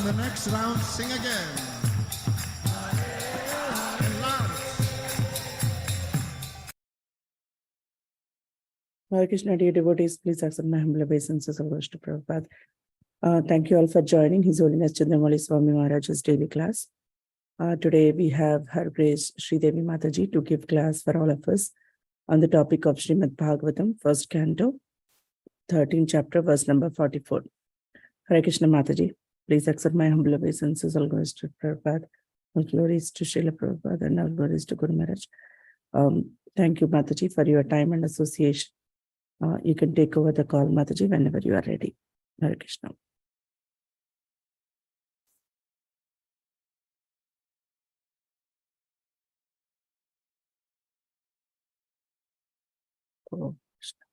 the next round, sing again. Hare Krishna, dear devotees, please accept my humble obeisances of worship to Prabhupada. Thank you all for joining His Holiness Candramauli Swami Maharaj's daily class. Today we have Her Grace Sridevi Mataji to give class for all of us on the topic of Srimad Bhagavatam, first canto, 13th chapter, verse number 44. Hare Krishna Mataji, please accept my humble obeisances. All glories to Prabhupada, all glories to Srila Prabhupada, and all glories to Guru Maharaj. Thank you, Mataji, for your time and association. You can take over the call, Mataji, whenever you are ready. Hare Krishna. Oh, Krishna.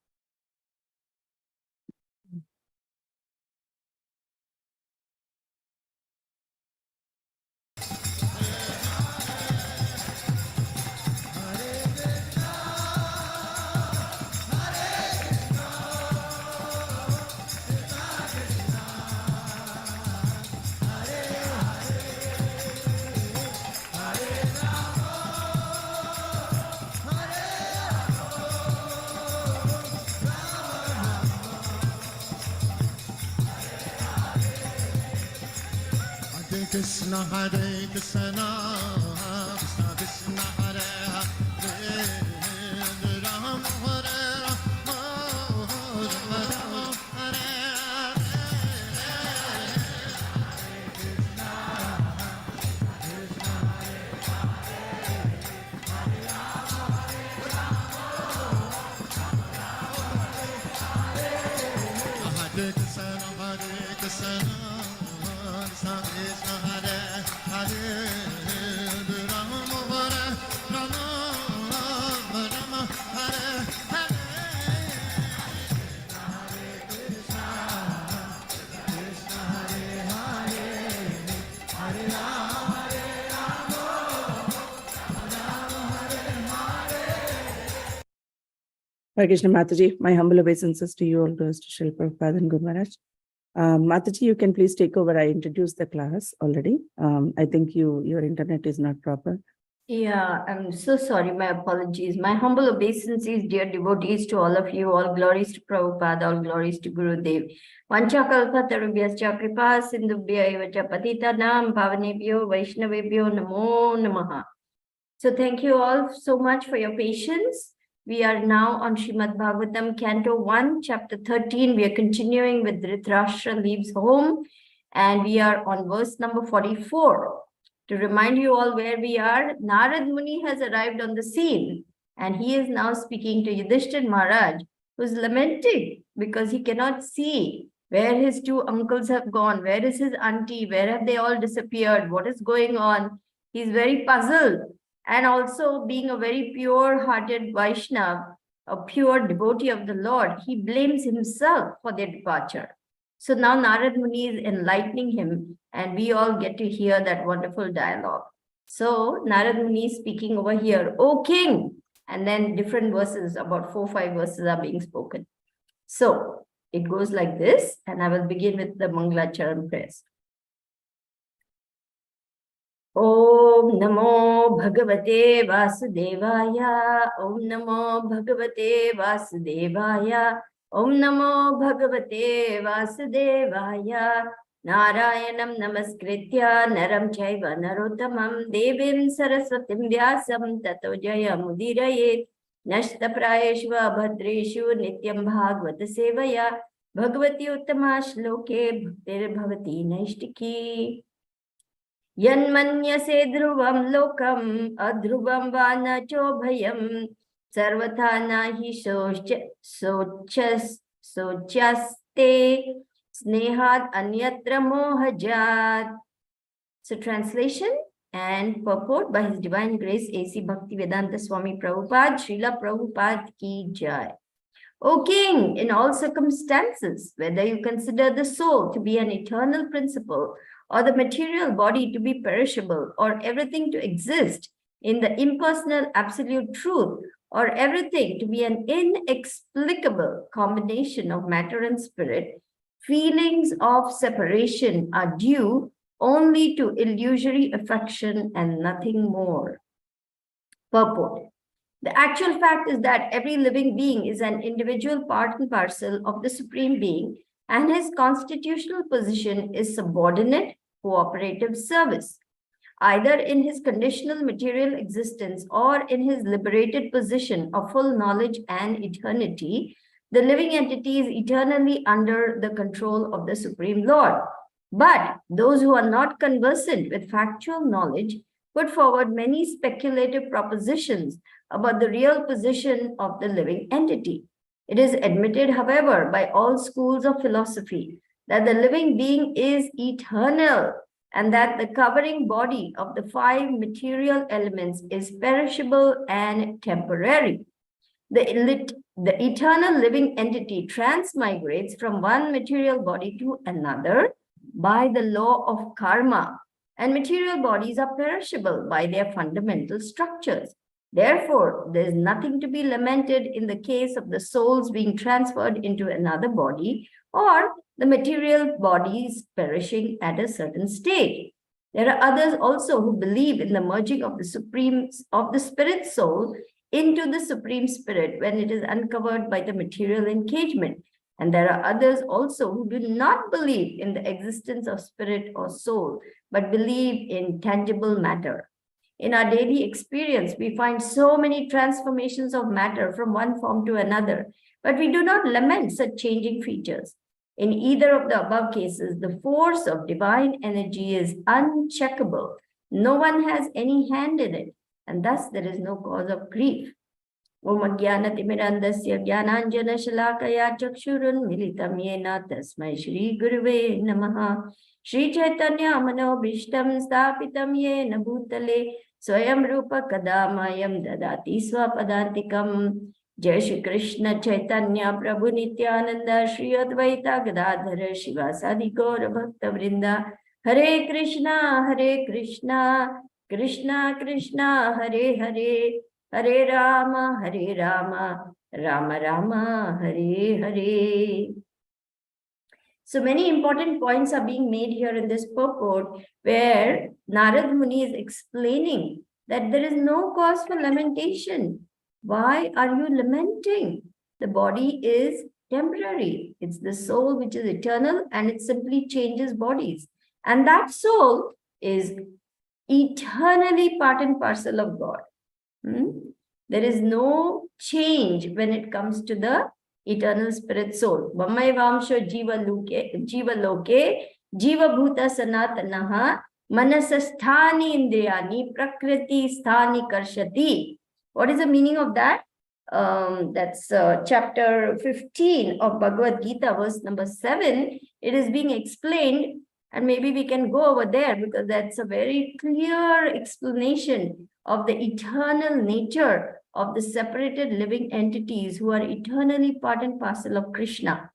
Krishna Hare Krishna, Krishna Krishna Hare Hare, Ram Hare Rama, Rama Rama Hare Hare Krishna, Hare Krishna. Hare Krishna Mataji, my humble obeisances to you, all goes to Srila Prabhupada and Guru Maharaj. Mataji, you can please take over. I introduced the class already. I think your internet is not proper. Yeah, I'm so sorry. My apologies. My humble obeisances, dear devotees, to all of you. All glories to Prabhupada, all glories to Gurudev. Vancha kalpatarubhyascha kripa sindhubhya evacha patitanam bhavanebhyo vaishnavebhyo namo namaha. So thank you all so much for your patience. We are now on Srimad Bhagavatam, Canto 1, Chapter 13. We are continuing with Dhritarashtra leaves home, and we are on verse number 44. To remind you all where we are, Narad Muni has arrived on the scene, and he is now speaking to Yudhishthira Maharaj, who is lamenting because he cannot see where his two uncles have gone, where is his auntie, where have they all disappeared, what is going on. He's very puzzled. And also, being a very pure-hearted Vaishnava, a pure devotee of the Lord, he blames himself for their departure. So now Narad Muni is enlightening him, and we all get to hear that wonderful dialogue. So Narad Muni is speaking over here, O king, and then different verses, about 4-5 verses are being spoken. So it goes like this, and I will begin with the Mangalacharan prayers. Om Namo Bhagavate Vasudevaya. Om Namo Bhagavate Vasudevaya. Om Namo Bhagavate Vasudevaya. Narayanam Namaskritya Naram Chaiva Narottamam Devim Saraswatim Vyasam Tato Jaya Mudirayet Nashta Prayeshva Bhadreshu Nityam Bhagavata Sevaya Bhagavati Uttama Shloke Bhaktir Bhavati Naishtiki. Yanmanyase dhruvam lokam adhruvam vana chobhayam sarvatha nahi sochaste snehad anyatra mohajat. So translation and purport by His Divine Grace A.C. Bhaktivedanta Swami Prabhupada, Srila Prabhupada ki jai. O King, in all circumstances, whether you consider the soul to be an eternal principle, or the material body to be perishable, or everything to exist in the impersonal absolute truth, or everything to be an inexplicable combination of matter and spirit, feelings of separation are due only to illusory affection and nothing more. Purport. The actual fact is that every living being is an individual part and parcel of the Supreme Being, and his constitutional position is subordinate cooperative service. Either in his conditional material existence or in his liberated position of full knowledge and eternity, the living entity is eternally under the control of the Supreme Lord. But those who are not conversant with factual knowledge put forward many speculative propositions about the real position of the living entity. It is admitted, however, by all schools of philosophy that the living being is eternal and that the covering body of the 5 material elements is perishable and temporary. The eternal living entity transmigrates from one material body to another by the law of karma, and material bodies are perishable by their fundamental structures. Therefore, there is nothing to be lamented in the case of the souls being transferred into another body or the material bodies perishing at a certain stage. There are others also who believe in the merging of the spirit soul into the Supreme Spirit when it is uncovered by the material engagement. And there are others also who do not believe in the existence of spirit or soul, but believe in tangible matter. In our daily experience, we find so many transformations of matter from one form to another, but we do not lament such changing features. In either of the above cases, the force of divine energy is uncheckable. No one has any hand in it, and thus there is no cause of grief. Om Ajnanatimirandasya Jnananjana Shalakaya Chakshurun Militam Yena Tasmai Shri Guruve Namaha. Shri Chaitanya Manobhishtam Sthapitam Yena Bhutale Swayam Rupa Kadamayam Dadati Swapadantikam. Jai Shri Krishna Chaitanya Prabhu Nityananda Shri Advaita Gadadhara Shivasadi Gaura Bhakta Vrinda. Hare Krishna Krishna Krishna Hare Hare, Hare Rama Rama Rama Hare Hare. So many important points are being made here in this purport, where Narad Muni is explaining that there is no cause for lamentation. Why are you lamenting? The body is temporary. It's the soul which is eternal, and it simply changes bodies. And that soul is eternally part and parcel of God. There is no change when it comes to the eternal spirit soul. Vammaivamsho jiva loke, jiva bhuta sanatanaha, manasasthani indriyani, prakriti sthani karshati. What is the meaning of that? That's chapter 15 of Bhagavad Gita, verse number 7. It is being explained, and maybe we can go over there because that's a very clear explanation of the eternal nature of the separated living entities who are eternally part and parcel of Krishna.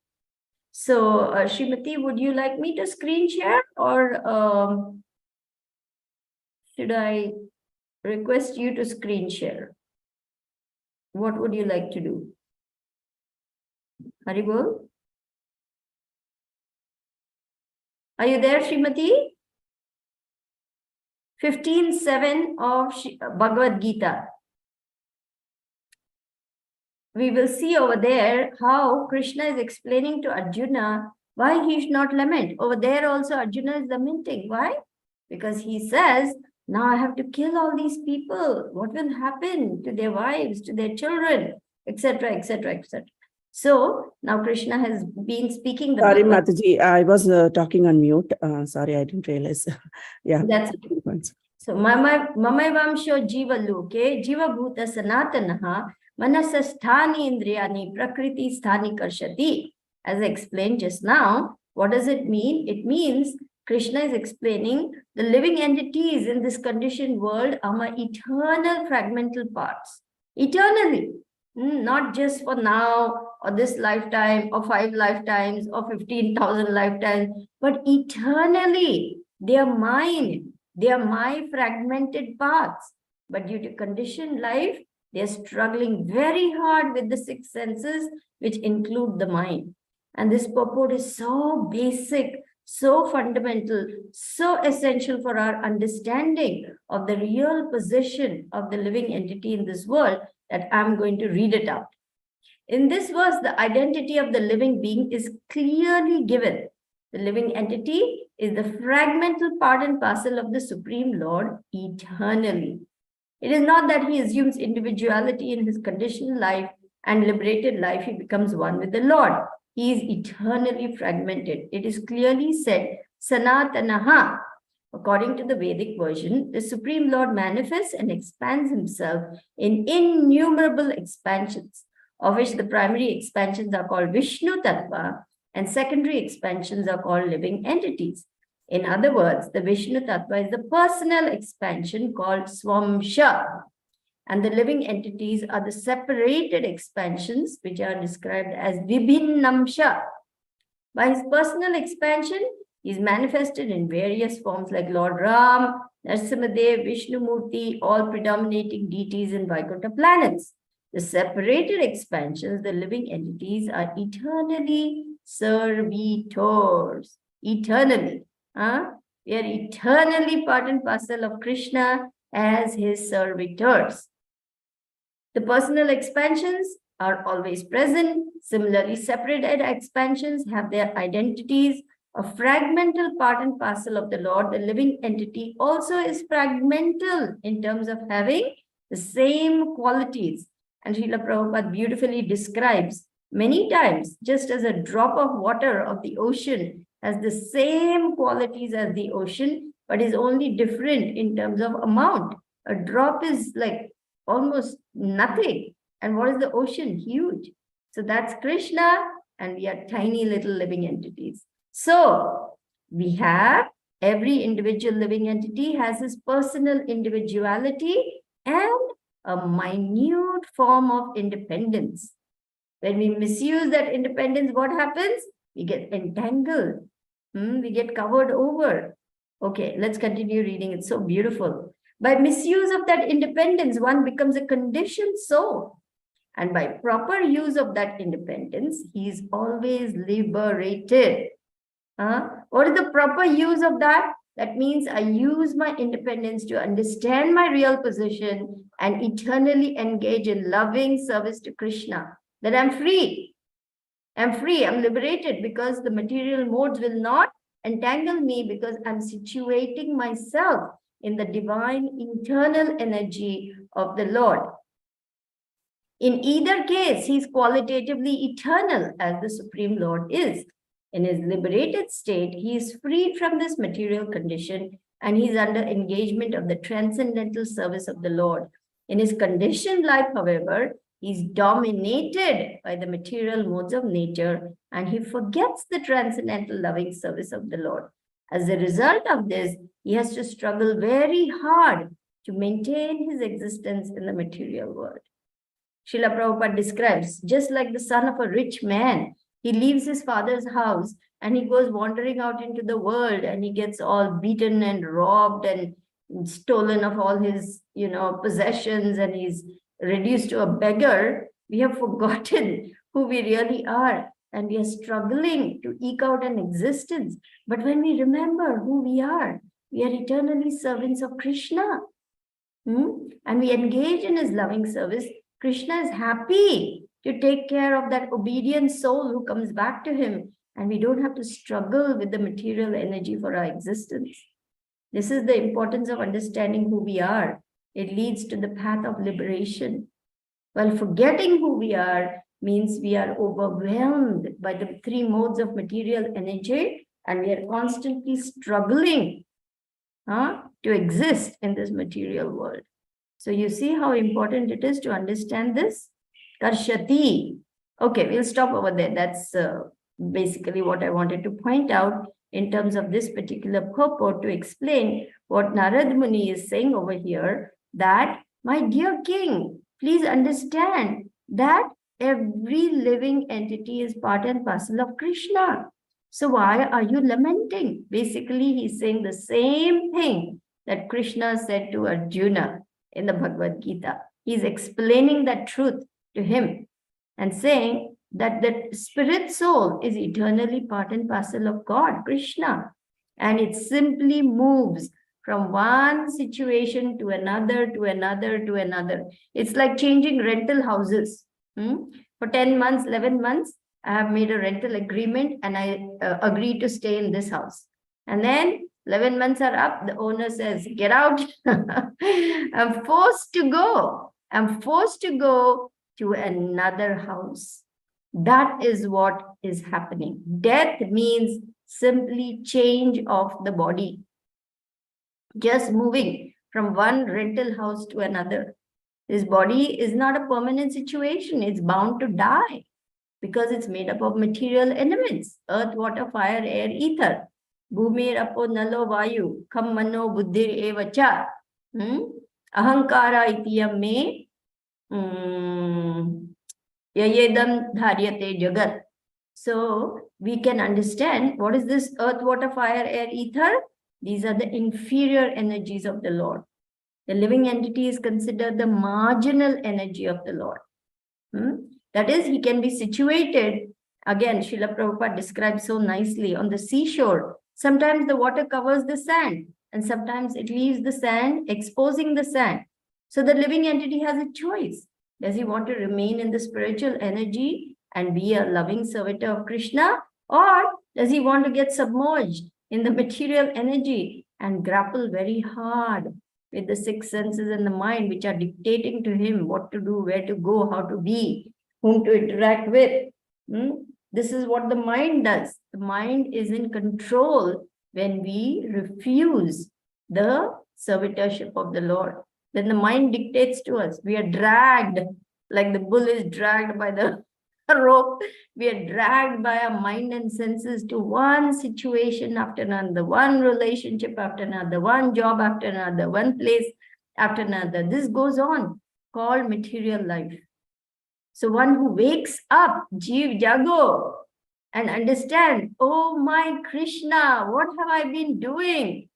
So, Srimati, would you like me to screen share, or should I request you to screen share? What would you like to do? Haribol? Are you there, Srimati? 15:7 of Bhagavad Gita. We will see over there how Krishna is explaining to Arjuna why he should not lament. Over there also Arjuna is lamenting. Why? Because he says, now I have to kill all these people. What will happen to their wives, to their children, etc., etc., etc. So now Krishna has been speaking. Sorry, Mataji, I was talking on mute. Sorry, I didn't realize. Yeah. That's it. So Mamaivamsho jiva loke, jiva bhuta sanatanaha, manasasthani indriyani, prakriti sthani karshati. As I explained just now, what does it mean? It means Krishna is explaining the living entities in this conditioned world are my eternal fragmental parts. Eternally. Not just for now or this lifetime or 5 lifetimes or 15,000 lifetimes, but eternally. They are mine. They are my fragmented parts. But due to conditioned life, they are struggling very hard with the 6 senses, which include the mind. And this purport is so basic, so fundamental, so essential for our understanding of the real position of the living entity in this world that I'm going to read it out. In this verse, the identity of the living being is clearly given. The living entity is the fragmental part and parcel of the Supreme Lord eternally. It is not that he assumes individuality in his conditioned life and liberated life, he becomes one with the Lord. He is eternally fragmented. It is clearly said, Sanatanaha. According to the Vedic version, the Supreme Lord manifests and expands himself in innumerable expansions, of which the primary expansions are called Vishnu Tattva and secondary expansions are called living entities. In other words, the Vishnu Tattva is the personal expansion called Swamsha, and the living entities are the separated expansions which are described as Vibhinnamsha. By his personal expansion, he is manifested in various forms like Lord Ram, Narasimhadev, Vishnu Murti, all predominating deities in Vaikuntha planets. The separated expansions, the living entities, are eternally servitors. Eternally. We are eternally part and parcel of Krishna as his servitors. The personal expansions are always present. Similarly, separated expansions have their identities. A fragmental part and parcel of the Lord, the living entity, also is fragmental in terms of having the same qualities. And Srila Prabhupada beautifully describes many times, just as a drop of water of the ocean has the same qualities as the ocean, but is only different in terms of amount. A drop is like almost nothing. And what is the ocean? Huge. So that's Krishna, and we are tiny little living entities. So we have every individual living entity has his personal individuality and a minute form of independence. When we misuse that independence, what happens? We get entangled. We get covered over. Okay, let's continue reading. It's so beautiful. By misuse of that independence, one becomes a conditioned soul. And by proper use of that independence, he is always liberated. What is the proper use of that? That means I use my independence to understand my real position and eternally engage in loving service to Krishna. That I'm free. I'm free, I'm liberated because the material modes will not entangle me because I'm situating myself in the divine internal energy of the Lord. In either case, he's qualitatively eternal as the Supreme Lord is. In his liberated state, he is freed from this material condition and he's under engagement of the transcendental service of the Lord. In his conditioned life, however, he's dominated by the material modes of nature and he forgets the transcendental loving service of the Lord. As a result of this, he has to struggle very hard to maintain his existence in the material world. Srila Prabhupada describes, just like the son of a rich man, he leaves his father's house and he goes wandering out into the world and he gets all beaten and robbed and stolen of all his, possessions, and he's reduced to a beggar. We have forgotten who we really are and we are struggling to eke out an existence. But when we remember who we are eternally servants of Krishna. And we engage in his loving service. Krishna is happy to take care of that obedient soul who comes back to him. And we don't have to struggle with the material energy for our existence. This is the importance of understanding who we are. It leads to the path of liberation. While forgetting who we are means we are overwhelmed by the three modes of material energy and we are constantly struggling to exist in this material world. So you see how important it is to understand this? Karshati. Okay, we'll stop over there. That's basically what I wanted to point out in terms of this particular purport to explain what Narad Muni is saying over here, that, my dear king, please understand that every living entity is part and parcel of Krishna. So why are you lamenting? Basically, he's saying the same thing that Krishna said to Arjuna in the Bhagavad Gita. He's explaining that truth to him and saying that the spirit soul is eternally part and parcel of God, Krishna. And it simply moves from one situation to another, to another, to another. It's like changing rental houses. For 10 months, 11 months, I have made a rental agreement and I agreed to stay in this house. And then 11 months are up, the owner says, get out. I'm forced to go. I'm forced to go to another house. That is what is happening. Death means simply change of the body. Just moving from one rental house to another. This body is not a permanent situation. It's bound to die because it's made up of material elements: earth, water, fire, air, ether. Bhumir apo nalo vayu kham mano buddhir evacha. Ahankara itiyam me yayedam dharyate jagat. So we can understand what is this earth, water, fire, air, ether. These are the inferior energies of the Lord. The living entity is considered the marginal energy of the Lord. That is, he can be situated, again, Srila Prabhupada describes so nicely, on the seashore. Sometimes the water covers the sand, and sometimes it leaves the sand, exposing the sand. So the living entity has a choice. Does he want to remain in the spiritual energy and be a loving servitor of Krishna? Or does he want to get submerged in the material energy and grapple very hard with the six senses and the mind, which are dictating to him what to do, where to go, how to be, whom to interact with? This is what the mind does. The mind is in control when we refuse the servitorship of the Lord. Then the mind dictates to us. We are dragged, like the bull is dragged by the rope. We are dragged by our mind and senses to one situation after another, one relationship after another, one job after another, one place after another. This goes on, called material life. So one who wakes up, Jeev Jago, and understand, oh my Krishna, what have I been doing?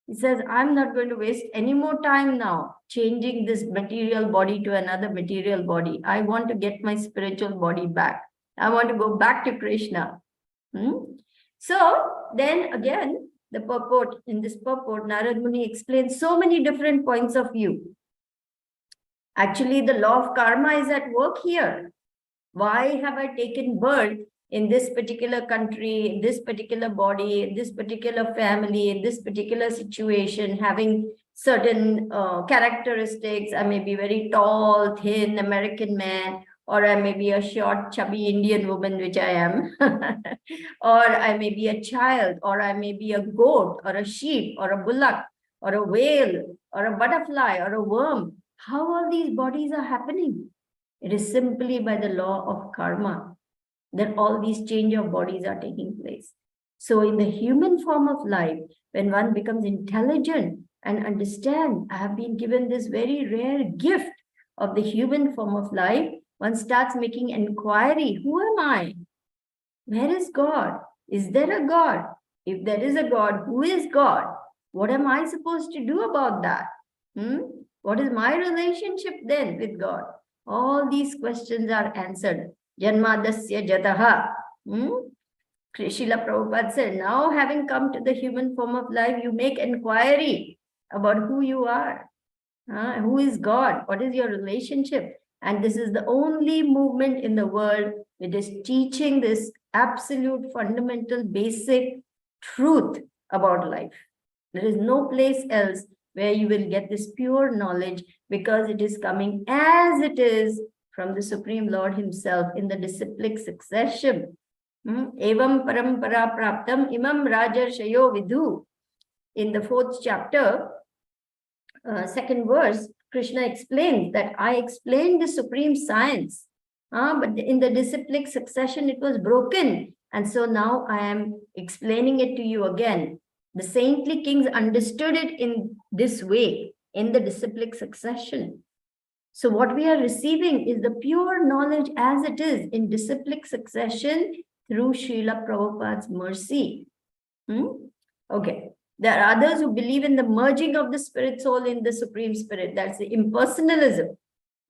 He says, I'm not going to waste any more time now changing this material body to another material body. I want to get my spiritual body back. I want to go back to Krishna. So then again, the purport, in this purport, Narad Muni explains so many different points of view. Actually, the law of karma is at work here. Why have I taken birth in this particular country, in this particular body, in this particular family, in this particular situation, having certain characteristics? I may be very tall, thin American man, or I may be a short, chubby Indian woman, which I am, or I may be a child, or I may be a goat, or a sheep, or a bullock, or a whale, or a butterfly, or a worm. How all these bodies are happening? It is simply by the law of karma that all these change of bodies are taking place. So in the human form of life, when one becomes intelligent and understand, I have been given this very rare gift of the human form of life, one starts making inquiry. Who am I? Where is God? Is there a God? If there is a God, who is God? What am I supposed to do about that? What is my relationship then with God? All these questions are answered. Janmadasya jataha. Srila Prabhupada said, now having come to the human form of life, you make inquiry about who you are. Who is God? What is your relationship? And this is the only movement in the world which is teaching this absolute fundamental basic truth about life. There is no place else where you will get this pure knowledge, because it is coming as it is from the Supreme Lord himself in the disciplic succession. Evam parampara praptam imam rajarshayo vidhu. In the 4th chapter, 2nd verse, Krishna explains that I explained the supreme science, but in the disciplic succession it was broken, and so now I am explaining it to you again. The saintly kings understood it in this way, in the disciplic succession. So what we are receiving is the pure knowledge as it is in disciplic succession through Srila Prabhupada's mercy. Okay. There are others who believe in the merging of the spirit soul in the Supreme Spirit. That's the impersonalism,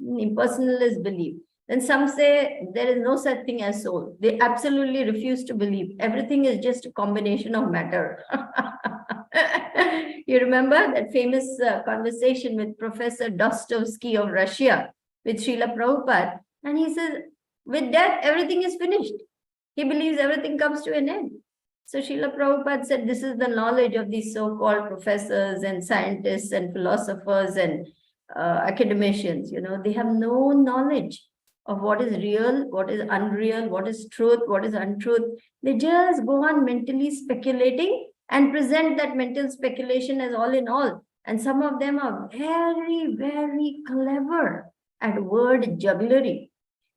impersonalist belief. Then some say there is no such thing as soul. They absolutely refuse to believe. Everything is just a combination of matter. You remember that famous conversation with Professor Dostoevsky of Russia with Srila Prabhupada? And he says, with death, everything is finished. He believes everything comes to an end. So Srila Prabhupada said, this is the knowledge of these so-called professors and scientists and philosophers and academicians. You know, they have no knowledge of what is real, what is unreal, what is truth, what is untruth. They just go on mentally speculating and present that mental speculation as all in all. And some of them are very, very clever at word jugglery.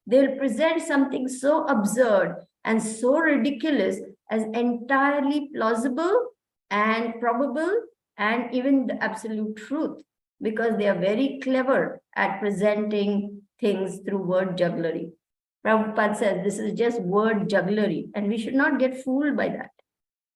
They'll present something so absurd and so ridiculous as entirely plausible and probable and even the absolute truth, because they are very clever at presenting things through word jugglery. Prabhupada says this is just word jugglery, and we should not get fooled by that.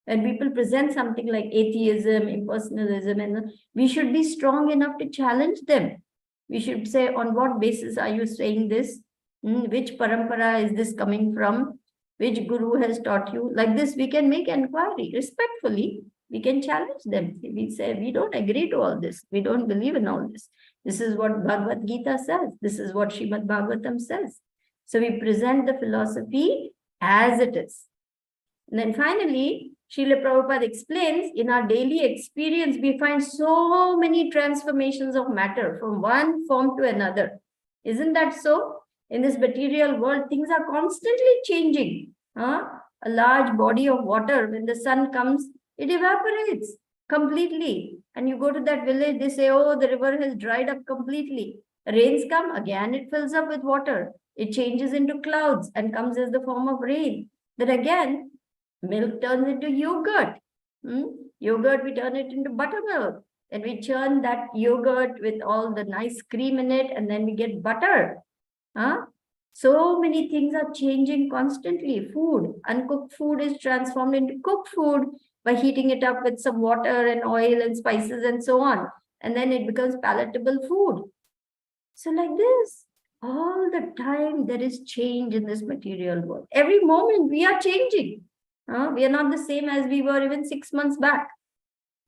When people present something like atheism, impersonalism, and we should be strong enough to challenge them. We should say, on what basis are you saying this? Which parampara is this coming from? Which guru has taught you? Like this, we can make inquiry respectfully. We can challenge them. We say, we don't agree to all this. We don't believe in all this. This is what Bhagavad Gita says. This is what Srimad Bhagavatam says. So we present the philosophy as it is. And then finally, Srila Prabhupada explains, in our daily experience, we find so many transformations of matter from one form to another. Isn't that so? In this material world, things are constantly changing. A large body of water, when the sun comes, it evaporates completely. And you go to that village, they say, oh, the river has dried up completely. Rains come, again it fills up with water. It changes into clouds and comes as the form of rain. Then again, milk turns into yogurt. Yogurt, we turn it into buttermilk. And we churn that yogurt with all the nice cream in it, and then we get butter. So many things are changing constantly. Food, uncooked food is transformed into cooked food by heating it up with some water and oil and spices and so on. And then it becomes palatable food. So like this, all the time there is change in this material world. Every moment we are changing. We are not the same as we were even 6 months back.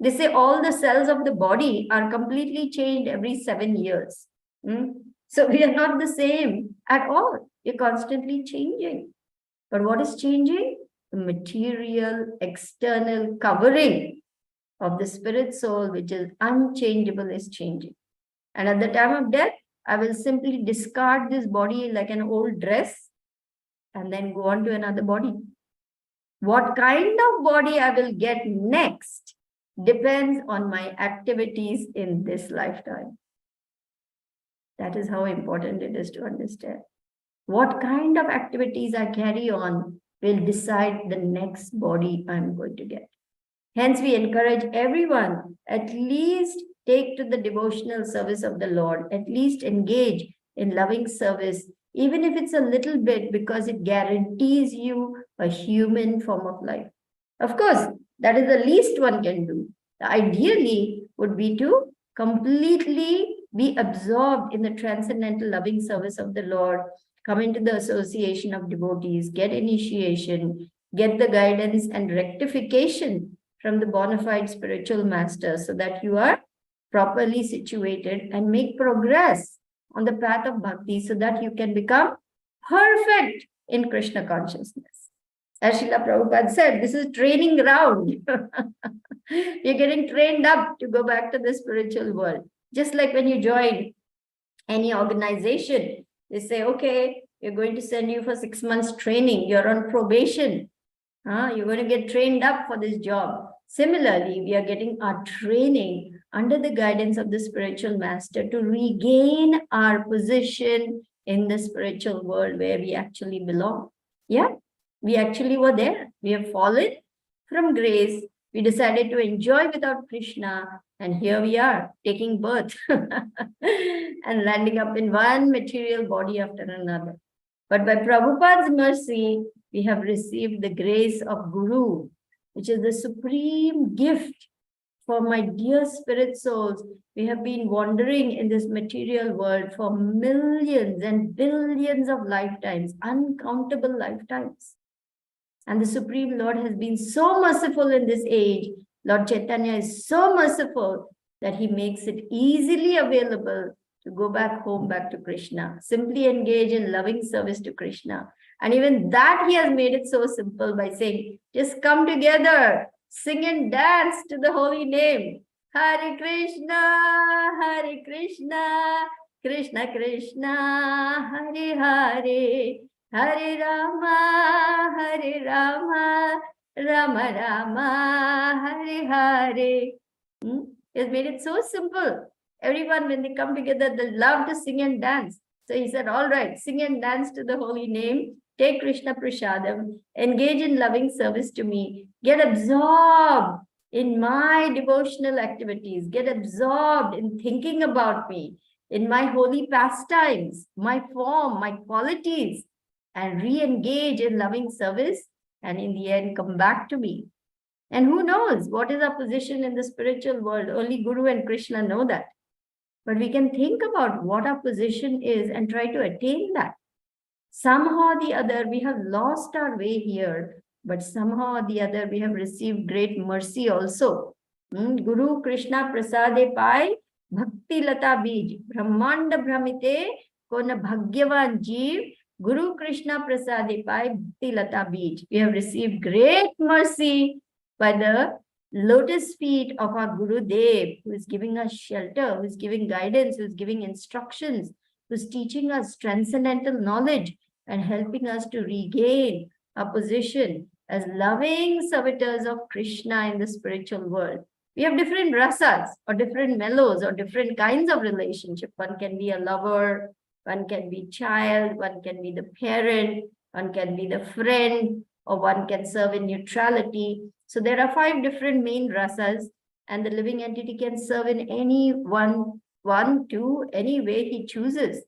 They say all the cells of the body are completely changed every 7 years. So we are not the same at all. We're constantly changing. But what is changing? The material, external covering of the spirit soul, which is unchangeable, is changing. And at the time of death, I will simply discard this body like an old dress and then go on to another body. What kind of body I will get next depends on my activities in this lifetime. That is how important it is to understand. What kind of activities I carry on will decide the next body I'm going to get. Hence, we encourage everyone, at least take to the devotional service of the Lord, at least engage in loving service, even if it's a little bit, because it guarantees you a human form of life. Of course, that is the least one can do. Ideally would be to completely be absorbed in the transcendental loving service of the Lord, come into the association of devotees, get initiation, get the guidance and rectification from the bona fide spiritual master, so that you are properly situated and make progress on the path of bhakti, so that you can become perfect in Krishna consciousness. As Srila Prabhupada said, this is training ground. You're getting trained up to go back to the spiritual world. Just like when you join any organization, they say, okay, we're going to send you for 6 months training. You're on probation. You're going to get trained up for this job. Similarly, we are getting our training under the guidance of the spiritual master to regain our position in the spiritual world where we actually belong. Yeah, we actually were there. We have fallen from grace. We decided to enjoy without Krishna. And here we are taking birth and landing up in one material body after another. But by Prabhupada's mercy, we have received the grace of Guru, which is the supreme gift for my dear spirit souls, we have been wandering in this material world for millions and billions of lifetimes, uncountable lifetimes. And the Supreme Lord has been so merciful in this age. Lord Chaitanya is so merciful that he makes it easily available to go back home, back to Krishna. Simply engage in loving service to Krishna. And even that he has made it so simple by saying, just come together, sing and dance to the holy name. Hare Krishna, Krishna Krishna, Hare Hare, Hare Rama, Rama Rama, Hare Hare. He has made it so simple. Everyone, when they come together, they love to sing and dance. So he said, all right, sing and dance to the holy name, take Krishna Prasadam, engage in loving service to me, get absorbed in my devotional activities, get absorbed in thinking about me, in my holy pastimes, my form, my qualities, and re-engage in loving service, and in the end, come back to me. And who knows what is our position in the spiritual world? Only Guru and Krishna know that. But we can think about what our position is and try to attain that. Somehow or the other, we have lost our way here, but somehow or the other, we have received great mercy also. Guru Krishna Prasade Pai Bhakti Lata Bij Brahmanda Brahmite Kona Bhagyavan Jeev Guru Krishna Prasade Pai Bhakti Lata Bij. We have received great mercy by the lotus feet of our Guru Dev, who is giving us shelter, who is giving guidance, who is giving instructions, who is teaching us transcendental knowledge and helping us to regain our position as loving servitors of Krishna in the spiritual world. We have different rasas or different mellows or different kinds of relationship. One can be a lover, one can be child, one can be the parent, one can be the friend, or one can serve in neutrality. So there are 5 different main rasas, and the living entity can serve in any one, two, any way he chooses.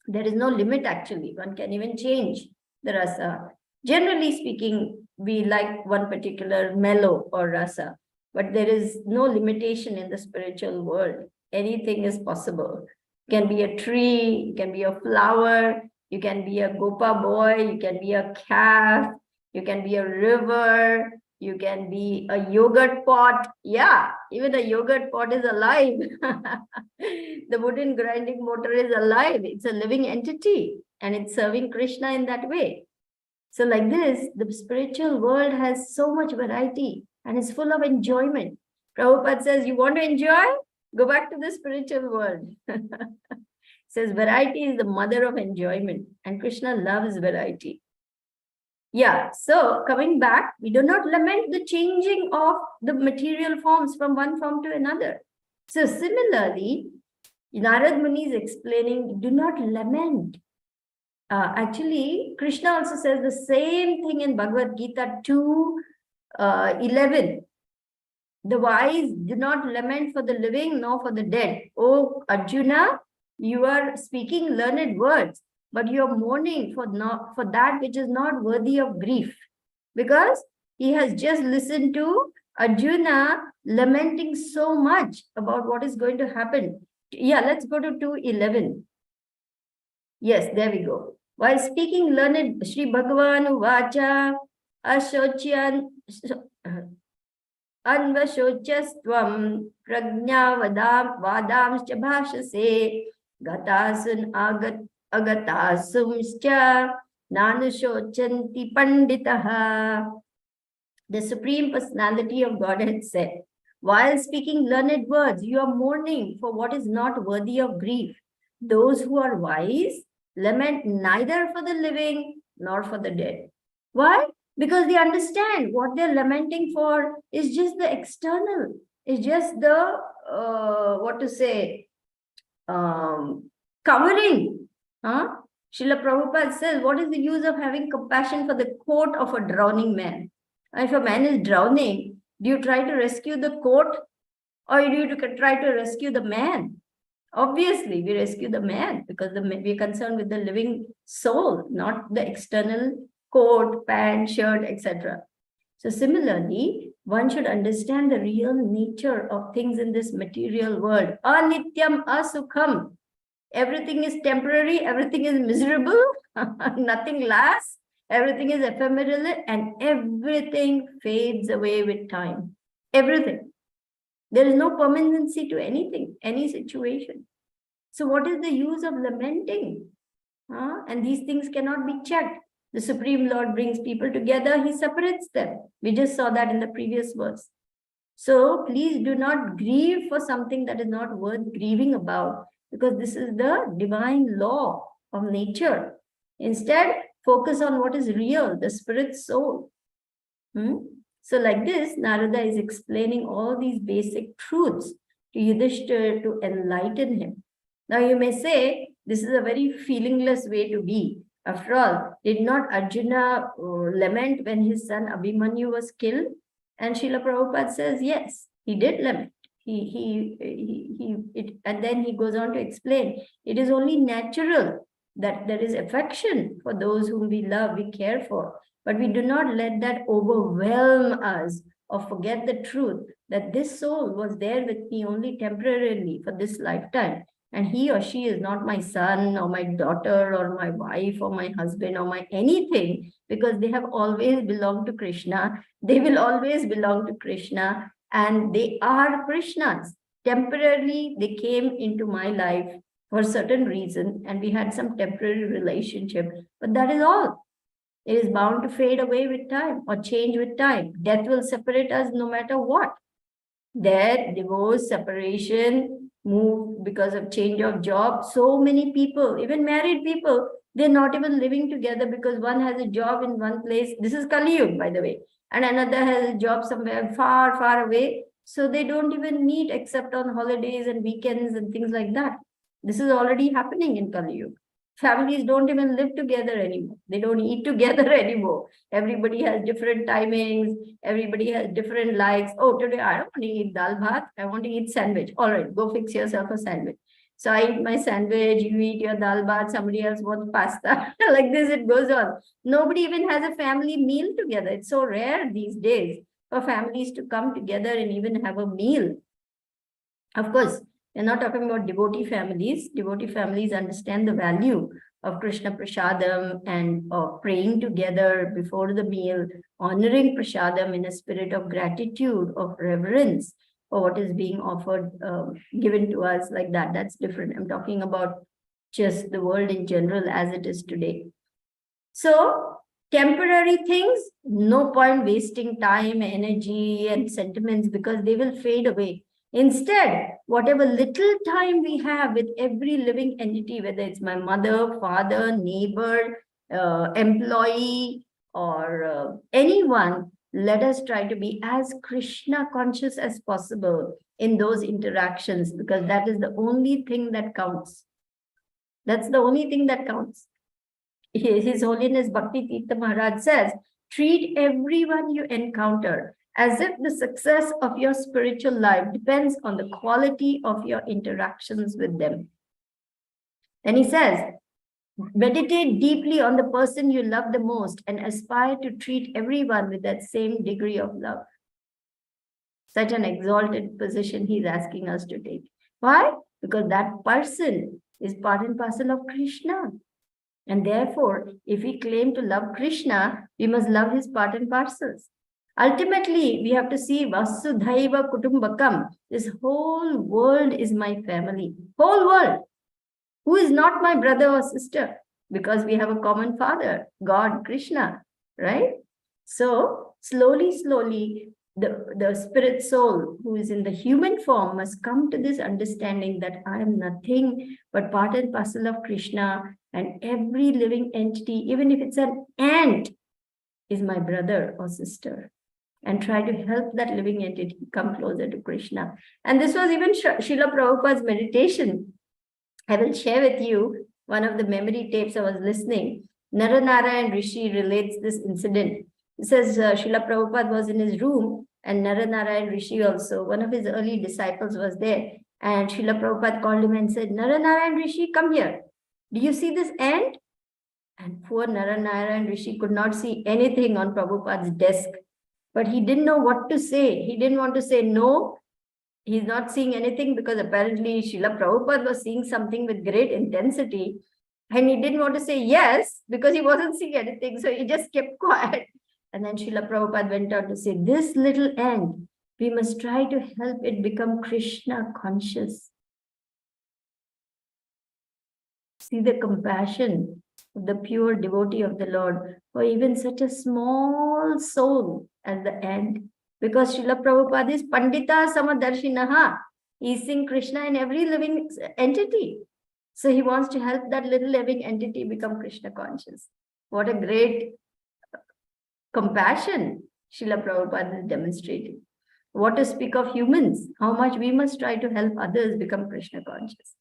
There is no limit actually. One can even change the rasa. Generally speaking, we like one particular mellow or rasa, but there is no limitation in the spiritual world. Anything is possible. It can be a tree, it can be a flower, you can be a gopa boy, you can be a calf, you can be a river, you can be a yogurt pot. Yeah, even a yogurt pot is alive. The wooden grinding motor is alive. It's a living entity and it's serving Krishna in that way. So like this, the spiritual world has so much variety and is full of enjoyment. Prabhupada says, you want to enjoy? Go back to the spiritual world. Says variety is the mother of enjoyment, and Krishna loves variety. Yeah, so coming back, we do not lament the changing of the material forms from one form to another. So similarly, Narad Muni is explaining, do not lament. Actually, Krishna also says the same thing in Bhagavad Gita 2:11. The wise do not lament for the living nor for the dead. Oh Arjuna, you are speaking learned words, but you are mourning for that which is not worthy of grief, because he has just listened to Arjuna lamenting so much about what is going to happen. Yeah, let's go to 2:11. Yes, there we go. While speaking learned, Sri Bhagavan Uvacha Ashocyan Anvashochastvam Prajna Vadamscha Bhashase Gatasun Agatasumscha Nanashochanti Panditaha. The Supreme Personality of Godhead said, while speaking learned words, you are mourning for what is not worthy of grief. Those who are wise lament neither for the living nor for the dead. Why? Because they understand what they're lamenting for is just the external, is just the, covering. Srila Prabhupada says, what is the use of having compassion for the coat of a drowning man? If a man is drowning, do you try to rescue the coat, or do you try to rescue the man? Obviously, we rescue the man because we are concerned with the living soul, not the external coat, pant, shirt, etc. So similarly, one should understand the real nature of things in this material world. Anityam asukham. Everything is temporary, everything is miserable, nothing lasts, everything is ephemeral, and everything fades away with time. Everything. There is no permanency to anything, any situation. So what is the use of lamenting? And these things cannot be checked. The Supreme Lord brings people together, he separates them. We just saw that in the previous verse. So please do not grieve for something that is not worth grieving about, because this is the divine law of nature. Instead, focus on what is real, the spirit soul. So like this, Narada is explaining all these basic truths to Yudhishthira to enlighten him. Now you may say, this is a very feelingless way to be. After all, did not Arjuna lament when his son Abhimanyu was killed? And Srila Prabhupada says, yes, he did lament. And then he goes on to explain, it is only natural that there is affection for those whom we love, we care for. But we do not let that overwhelm us or forget the truth that this soul was there with me only temporarily for this lifetime. And he or she is not my son or my daughter or my wife or my husband or my anything, because they have always belonged to Krishna. They will always belong to Krishna, and they are Krishna's. Temporarily, they came into my life for a certain reason, and we had some temporary relationship, but that is all. It is bound to fade away with time or change with time. Death will separate us no matter what. Death, divorce, separation, move because of change of job. So many people, even married people, they're not even living together because one has a job in one place. This is Kali Yuga, by the way. And another has a job somewhere far, far away. So they don't even meet except on holidays and weekends and things like that. This is already happening in Kali Yuga. Families don't even live together anymore. They don't eat together anymore. Everybody has different timings. Everybody has different likes. Oh, today I don't want to eat dal bhat. I want to eat sandwich. All right, go fix yourself a sandwich. So I eat my sandwich, you eat your dal bhat, somebody else wants pasta. Like this, it goes on. Nobody even has a family meal together. It's so rare these days for families to come together and even have a meal. Of course, we're not talking about devotee families. Devotee families understand the value of Krishna Prasadam and of praying together before the meal, honoring Prasadam in a spirit of gratitude, of reverence for what is being offered, given to us like that. That's different. I'm talking about just the world in general as it is today. So, temporary things, no point wasting time, energy, and sentiments because they will fade away. Instead, whatever little time we have with every living entity, whether it's my mother, father, neighbor, employee, or anyone, let us try to be as Krishna conscious as possible in those interactions, because that is the only thing that counts. That's the only thing that counts. His Holiness Bhakti Tirtha Maharaj says, treat everyone you encounter as if the success of your spiritual life depends on the quality of your interactions with them. Then he says, meditate deeply on the person you love the most and aspire to treat everyone with that same degree of love. Such an exalted position he's asking us to take. Why? Because that person is part and parcel of Krishna. And therefore, if we claim to love Krishna, we must love his part and parcels. Ultimately, we have to see Vasudhaiva Kutumbakam. This whole world is my family. Whole world. Who is not my brother or sister? Because we have a common father, God, Krishna, right? So, slowly, the spirit soul who is in the human form must come to this understanding that I am nothing but part and parcel of Krishna, and every living entity, even if it's an ant, is my brother or sister. And try to help that living entity come closer to Krishna. And this was even Srila Prabhupada's meditation. I will share with you one of the memory tapes I was listening. Naranarayan Rishi relates this incident. He says Srila Prabhupada was in his room, and Naranarayan Rishi also, one of his early disciples, was there. And Srila Prabhupada called him and said, Naranarayan Rishi, come here. Do you see this ant? And poor Naranarayan Rishi could not see anything on Prabhupada's desk. but he didn't know what to say. He didn't want to say no. He's not seeing anything because apparently Srila Prabhupada was seeing something with great intensity. And he didn't want to say yes because he wasn't seeing anything. So he just kept quiet. And then Srila Prabhupada went on to say, this little ant, we must try to help it become Krishna conscious. See the compassion of the pure devotee of the Lord for even such a small soul as the ant. Because Srila Prabhupada is Pandita Samadarshinaha. He's seeing Krishna in every living entity. So he wants to help that little living entity become Krishna conscious. What a great compassion Srila Prabhupada is demonstrating. What to speak of humans, how much we must try to help others become Krishna conscious.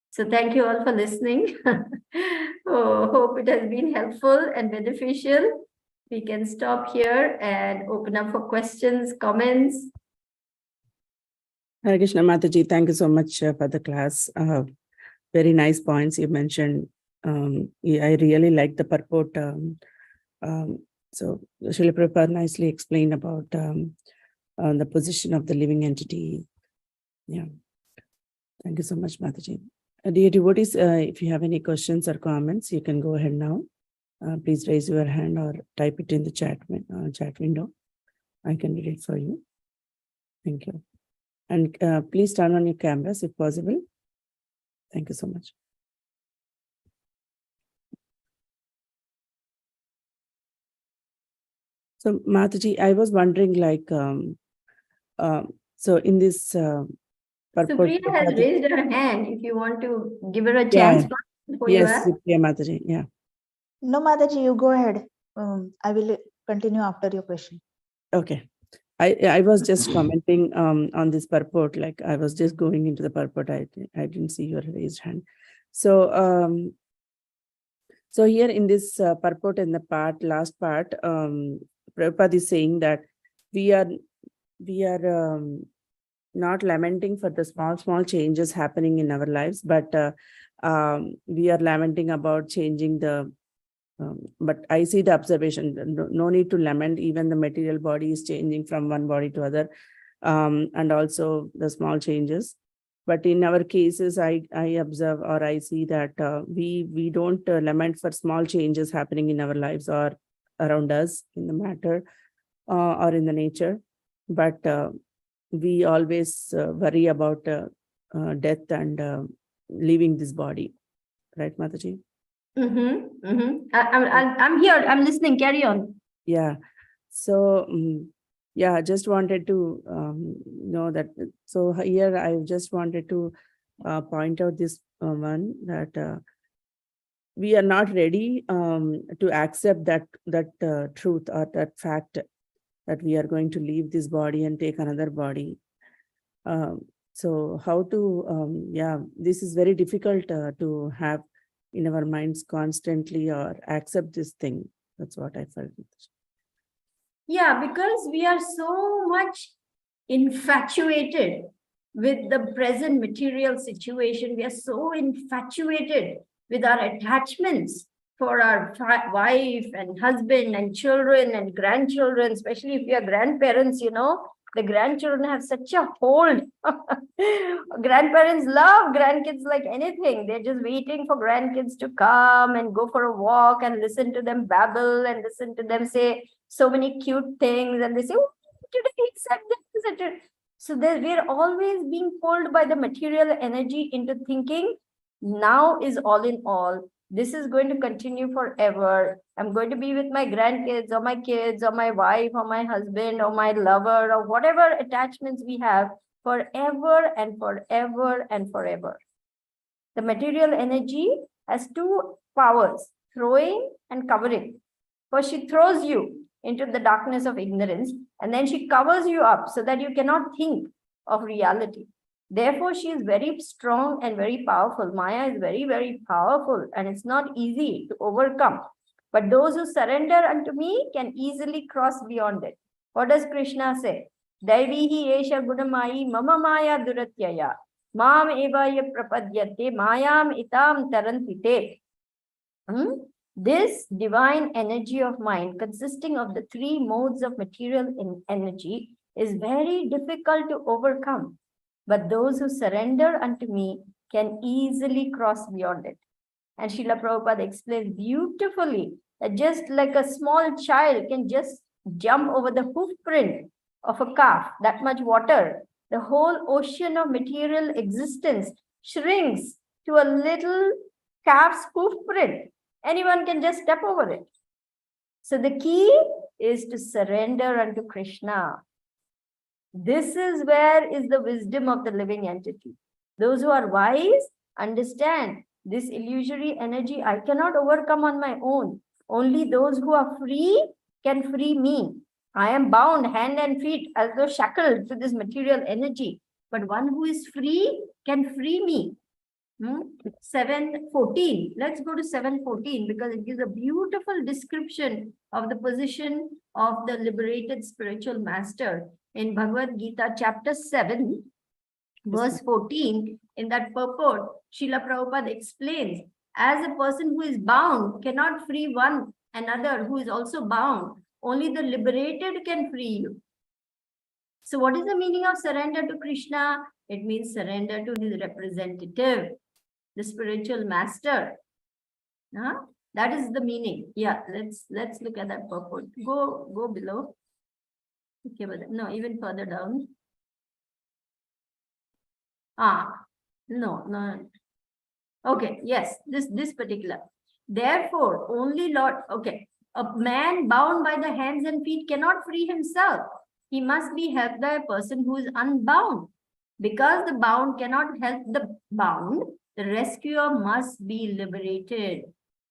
So thank you all for listening. Hope it has been helpful and beneficial. We can stop here and open up for questions, comments. Hare Krishna Mataji, thank you so much for the class. Very nice points you mentioned. I really like the purport. So Srila Prabhupada nicely explained about the position of the living entity. Yeah. Thank you so much, Mataji. Dear devotees, if you have any questions or comments, you can go ahead now. Please raise your hand or type it in the chat window. I can read it for you. Thank you. And please turn on your cameras if possible. Thank you so much. So Mataji, I was wondering, like, so in this Supriya has raised her hand. If you want to give her a chance before you ask. Supriya Mataji, yeah. No, Mataji, you go ahead. I will continue after your question. Okay. I was just commenting on this purport, like I was just going into the purport. I didn't see your raised hand. So so here in this purport in the last part, Prabhupada is saying that we are not lamenting for the small changes happening in our lives, but we are lamenting about changing the but I see the observation, no need to lament, even the material body is changing from one body to other, and also the small changes. But in our cases, I observe or I see that we don't lament for small changes happening in our lives or around us in the matter or in the nature, but we always worry about death and leaving this body. Right, Mataji? I'm here. I'm listening. Carry on. Yeah. So, yeah, I just wanted to know that. So here, I just wanted to point out this one that we are not ready to accept that truth or that fact that we are going to leave this body and take another body. So how to, yeah, this is very difficult to have in our minds constantly or accept this thing. That's what I felt. Yeah, because we are so much infatuated with the present material situation. We are so infatuated with our attachments for our wife and husband and children and grandchildren, especially if we are grandparents, you know, the grandchildren have such a hold. Grandparents love grandkids like anything. They're just waiting for grandkids to come and go for a walk and listen to them babble and listen to them say so many cute things. And they say, oh, today he said this. So we're always being pulled by the material energy into thinking now is all in all. This is going to continue forever. I'm going to be with my grandkids or my kids or my wife or my husband or my lover or whatever attachments we have forever and forever and forever. The material energy has two powers, throwing and covering. First, she throws you into the darkness of ignorance, and then she covers you up so that you cannot think of reality. Therefore, she is very strong and very powerful. Maya is very, very powerful, and it's not easy to overcome. But those who surrender unto me can easily cross beyond it. What does Krishna say? Daivihi esha gunamayi mama maya duratyaya. Mam evaya prapadyate mayam itam tarantite. This divine energy of mind, consisting of the three modes of material energy, is very difficult to overcome. But those who surrender unto me can easily cross beyond it. And Srila Prabhupada explains beautifully that just like a small child can just jump over the hoof print of a calf, that much water, the whole ocean of material existence shrinks to a little calf's hoof print. Anyone can just step over it. So the key is to surrender unto Krishna. This is where is the wisdom of the living entity. Those who are wise understand this illusory energy I cannot overcome on my own. Only those who are free can free me. I am bound hand and feet as though shackled to this material energy. But one who is free can free me. 7:14. Let's go to 7:14 because it gives a beautiful description of the position of the liberated spiritual master in Bhagavad Gita, chapter 7, verse 14. In that purport, Srila Prabhupada explains, as a person who is bound cannot free one another who is also bound, only the liberated can free you. So what is the meaning of surrender to Krishna? It means surrender to his representative, the spiritual master. That is the meaning. Yeah, let's look at that purport. Go below. Okay, but no, even further down. No. Okay, yes, this particular. Therefore, only Lord, okay, a man bound by the hands and feet cannot free himself. He must be helped by a person who is unbound. Because the bound cannot help the bound, the rescuer must be liberated.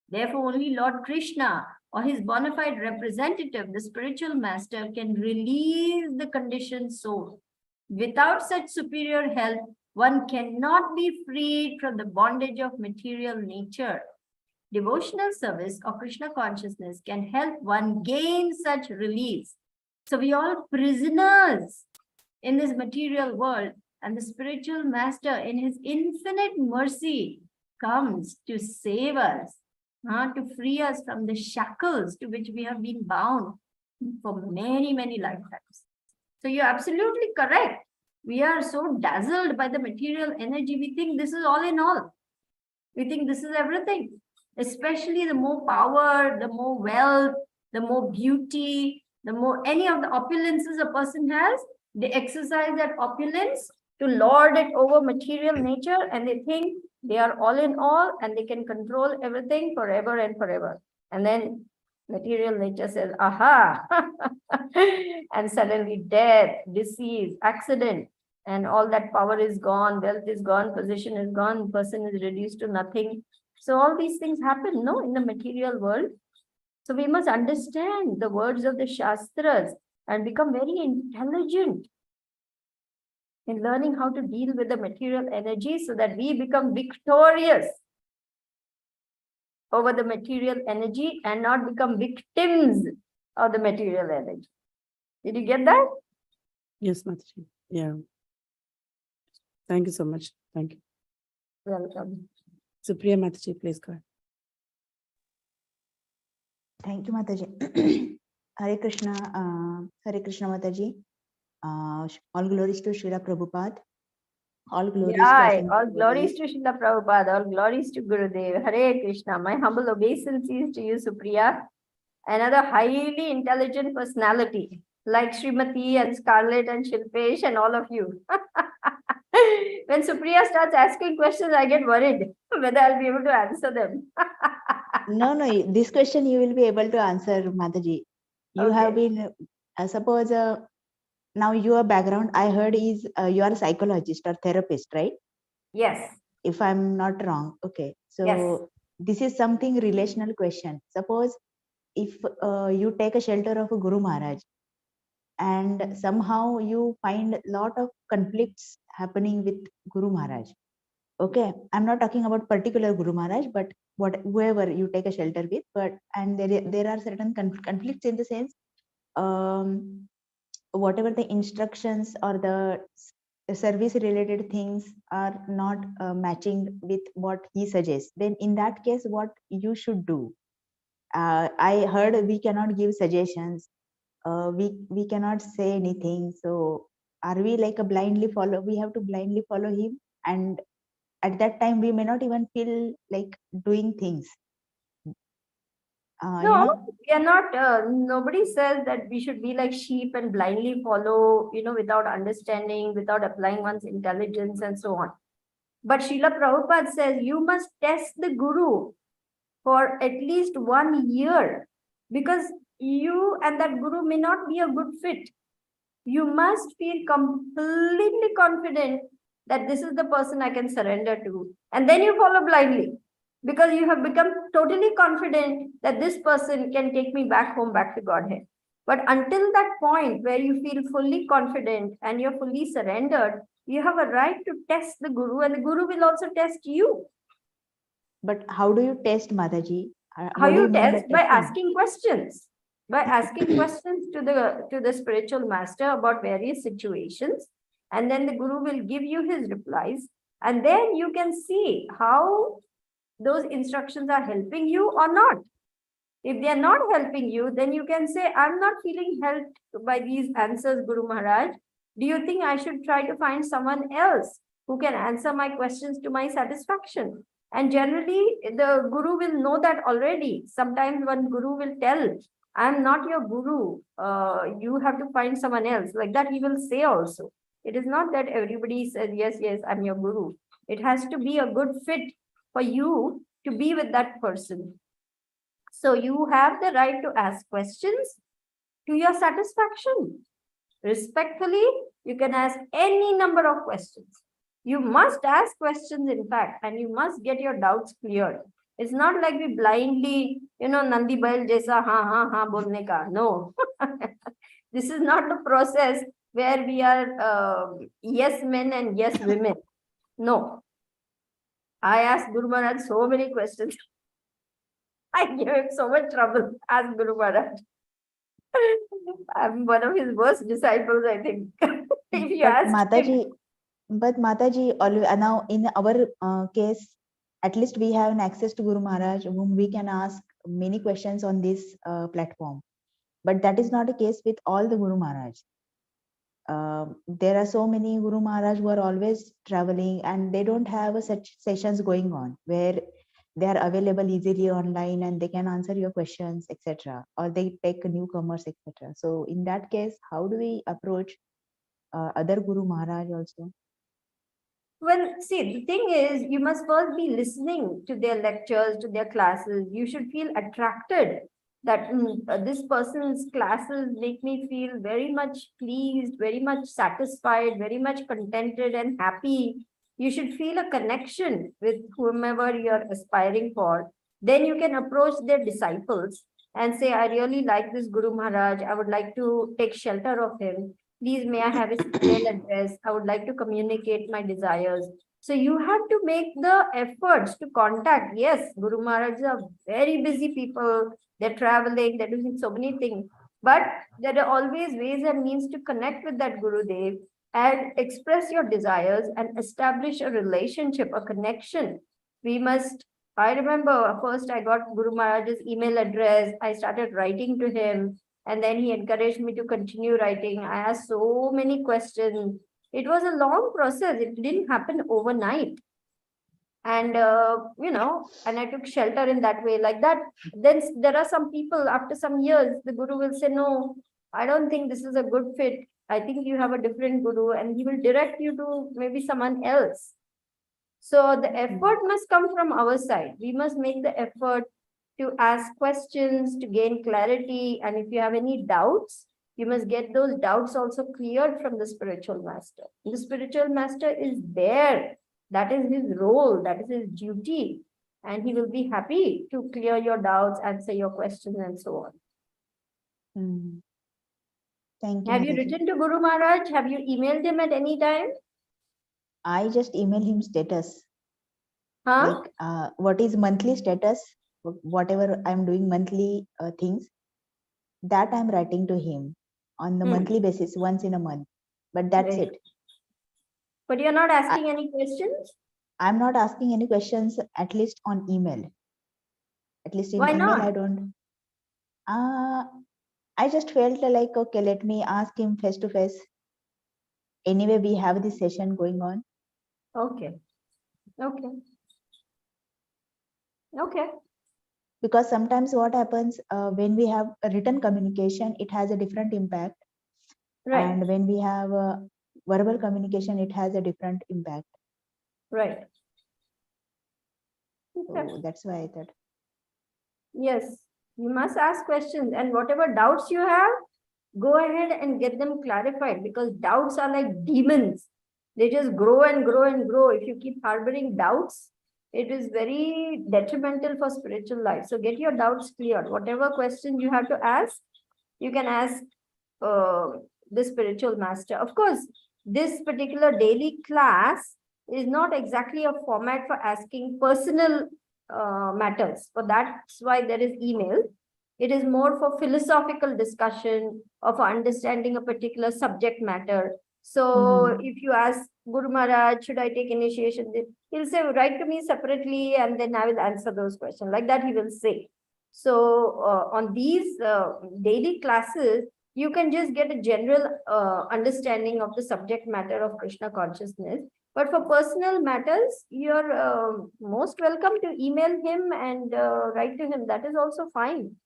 Therefore, only Lord Krishna or his bona fide representative, the spiritual master, can release the conditioned soul. Without such superior help, one cannot be freed from the bondage of material nature. Devotional service or Krishna consciousness can help one gain such release. So we are all prisoners in this material world, and the spiritual master in his infinite mercy comes to save us, to free us from the shackles to which we have been bound for many, many lifetimes. So you're absolutely correct. We are so dazzled by the material energy. We think this is all in all. We think this is everything, especially the more power, the more wealth, the more beauty, the more any of the opulences a person has, they exercise that opulence to lord it over material nature, and they think they are all in all and they can control everything forever and forever. And then material nature says, aha, and suddenly death, disease, accident, and all that power is gone, wealth is gone, position is gone, person is reduced to nothing. So all these things happen, no, in the material world. So we must understand the words of the Shastras and become very intelligent in learning how to deal with the material energy so that we become victorious over the material energy and not become victims of the material energy. Did you get that? Yes, Mataji. Yeah. Thank you so much. Thank you. Welcome. Supriya Mataji, please go ahead. Thank you, Mataji. Hare Krishna Mataji. All glories to Srila Prabhupada. All glories to all glories to Srila Prabhupada. All glories to Gurudev. Hare Krishna. My humble obeisances to you, Supriya. Another highly intelligent personality like Srimati and Scarlett and Shilpesh and all of you. When Supriya starts asking questions, I get worried whether I'll be able to answer them. No, this question you will be able to answer, Mataji. You have been, suppose now your background, I heard is you are a psychologist or therapist, right? Yes. If I'm not wrong. Okay. So yes. This is something relational question. Suppose if you take a shelter of a Guru Maharaj and somehow you find a lot of conflicts happening with Guru Maharaj. Okay, I'm not talking about particular Guru Maharaj, but whoever you take a shelter with, but and there are certain conflicts in the sense, whatever the instructions or the service related things are not matching with what he suggests. Then in that case, what you should do? I heard we cannot give suggestions. We cannot say anything. So are we like a blindly follow? We have to blindly follow him, and at that time we may not even feel like doing things. You No, know, we are not, nobody says that we should be like sheep and blindly follow, without understanding, without applying one's intelligence and so on. But Srila Prabhupada says you must test the guru for at least 1 year, because you and that guru may not be a good fit. You must feel completely confident that this is the person I can surrender to. And then you follow blindly, because you have become totally confident that this person can take me back home, back to Godhead. But until that point where you feel fully confident and you're fully surrendered, you have a right to test the guru, and the guru will also test you. but how do you test, Mataji? How What do you you mean test? by By testing? asking questions. By asking questions to the spiritual master about various situations, and then the guru will give you his replies, and then you can see how those instructions are helping you or not. If they are not helping you, then you can say, I'm not feeling helped by these answers, Guru Maharaj. Do you think I should try to find someone else who can answer my questions to my satisfaction? And generally, the guru will know that already. Sometimes one guru will tell, I'm not your guru. You have to find someone else. Like that, he will say also. It is not that everybody says, yes, yes, I'm your guru. It has to be a good fit for you to be with that person. So you have the right to ask questions to your satisfaction. Respectfully, you can ask any number of questions. You must ask questions, in fact, and you must get your doubts cleared. It's not like we blindly, Nandi Bail jaisa ha bolne ka. No. This is not the process where we are yes men and yes women. No. I asked Guru Maharaj so many questions. I gave him so much trouble. Ask Guru Maharaj. I'm one of his worst disciples, I think. If you But ask Mataji, him, now in our case, at least we have an access to Guru Maharaj, whom we can ask many questions on this platform. But that is not the case with all the Guru Maharaj. There are so many Guru Maharaj who are always traveling, and they don't have such sessions going on where they are available easily online and they can answer your questions, etc. Or they take newcomers, etc. So in that case, how do we approach other Guru Maharaj also? well, see, the thing is, you must first be listening to their lectures, to their classes. You should feel attracted that this person's classes make me feel very much pleased, very much satisfied, very much contented and happy. You should feel a connection with whomever you're aspiring for. Then you can approach their disciples and say, I really like this Guru Maharaj. I would like to take shelter of him. Please, may I have his email address? I would like to communicate my desires. So you have to make the efforts to contact. Yes, Guru Maharaj are very busy people. They're traveling, they're doing so many things. But there are always ways and means to connect with that Guru Dev and express your desires and establish a relationship, a connection. I remember first I got Guru Maharaj's email address. I started writing to him. And then he encouraged me to continue writing. I asked so many questions. It was a long process. It didn't happen overnight. And, and I took shelter in that way like that. Then there are some people after some years, the guru will say, no, I don't think this is a good fit. I think you have a different guru, and he will direct you to maybe someone else. So the effort must come from our side. We must make the effort to ask questions, to gain clarity. And if you have any doubts, you must get those doubts also cleared from the spiritual master. The spiritual master is there. That is his role. That is his duty. And he will be happy to clear your doubts, answer your questions, and so on. Thank you. Have you written to Guru Maharaj? Have you emailed him at any time? I just email him status. Huh? Like, what is monthly status? Whatever I'm doing monthly things, that I'm writing to him on the monthly basis, once in a month. But that's it. But you're not asking any questions? I'm not asking any questions, at least on email. At least in Why email, not? I don't. I just felt like, okay, let me ask him face to face. Anyway, we have this session going on. Okay. Okay. Okay. Because sometimes what happens when we have a written communication, it has a different impact. Right. And when we have verbal communication, it has a different impact. Right. Okay. So that's why I thought. Yes, you must ask questions, and whatever doubts you have, go ahead and get them clarified, because doubts are like demons. They just grow and grow and grow. If you keep harboring doubts, it is very detrimental for spiritual life. So get your doubts cleared. Whatever question you have to ask, you can ask uh, the spiritual master. Of course, this particular daily class is not exactly a format for asking personal matters. For that's why there is email. It is more for philosophical discussion of understanding a particular subject matter. So if you ask Guru Maharaj, should I take initiation? He'll say, write to me separately, and then I will answer those questions. Like that, he will say. So on these daily classes, you can just get a general understanding of the subject matter of Krishna consciousness. But for personal matters, you're most welcome to email him and write to him. That is also fine.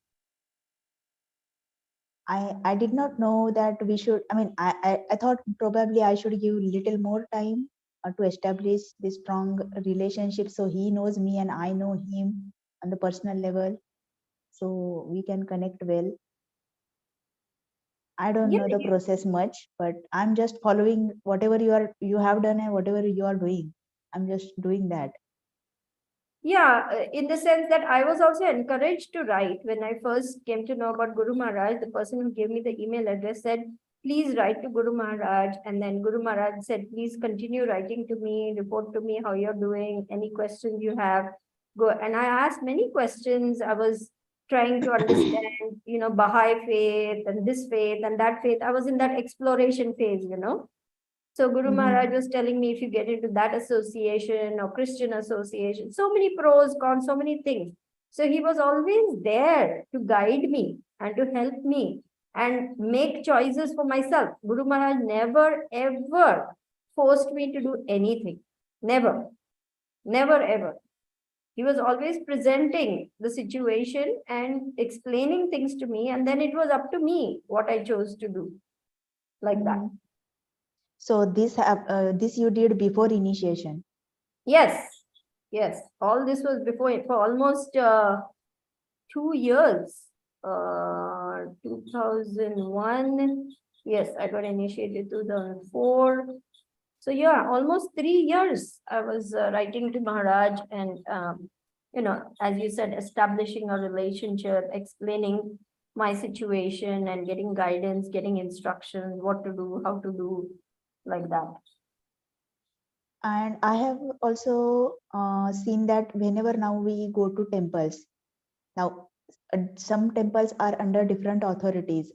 I did not know that we should, I thought probably I should give little more time to establish this strong relationship, so he knows me and I know him on the personal level, so we can connect well. I don't know the process much, but I'm just following whatever you have done and whatever you are doing. I'm just doing that. Yeah, in the sense that I was also encouraged to write. When I first came to know about Guru Maharaj, the person who gave me the email address said, please write to Guru Maharaj. And then Guru Maharaj said, please continue writing to me, report to me how you're doing, any questions you have, go. And I asked many questions. I was trying to understand, Baha'i faith and this faith and that faith. I was in that exploration phase, So Guru Maharaj was telling me, if you get into that association or Christian association, so many pros, cons, so many things. So he was always there to guide me and to help me and make choices for myself. Guru Maharaj never ever forced me to do anything. Never, never ever. He was always presenting the situation and explaining things to me. And then it was up to me what I chose to do, like that. So this you did before initiation? Yes, yes. All this was before it for almost 2 years. 2001. Yes, I got initiated 2004. So yeah, almost 3 years I was writing to Maharaj and, as you said, establishing a relationship, explaining my situation and getting guidance, getting instructions, what to do, how to do, like that. And I have also seen that whenever now we go to temples, now some temples are under different authorities,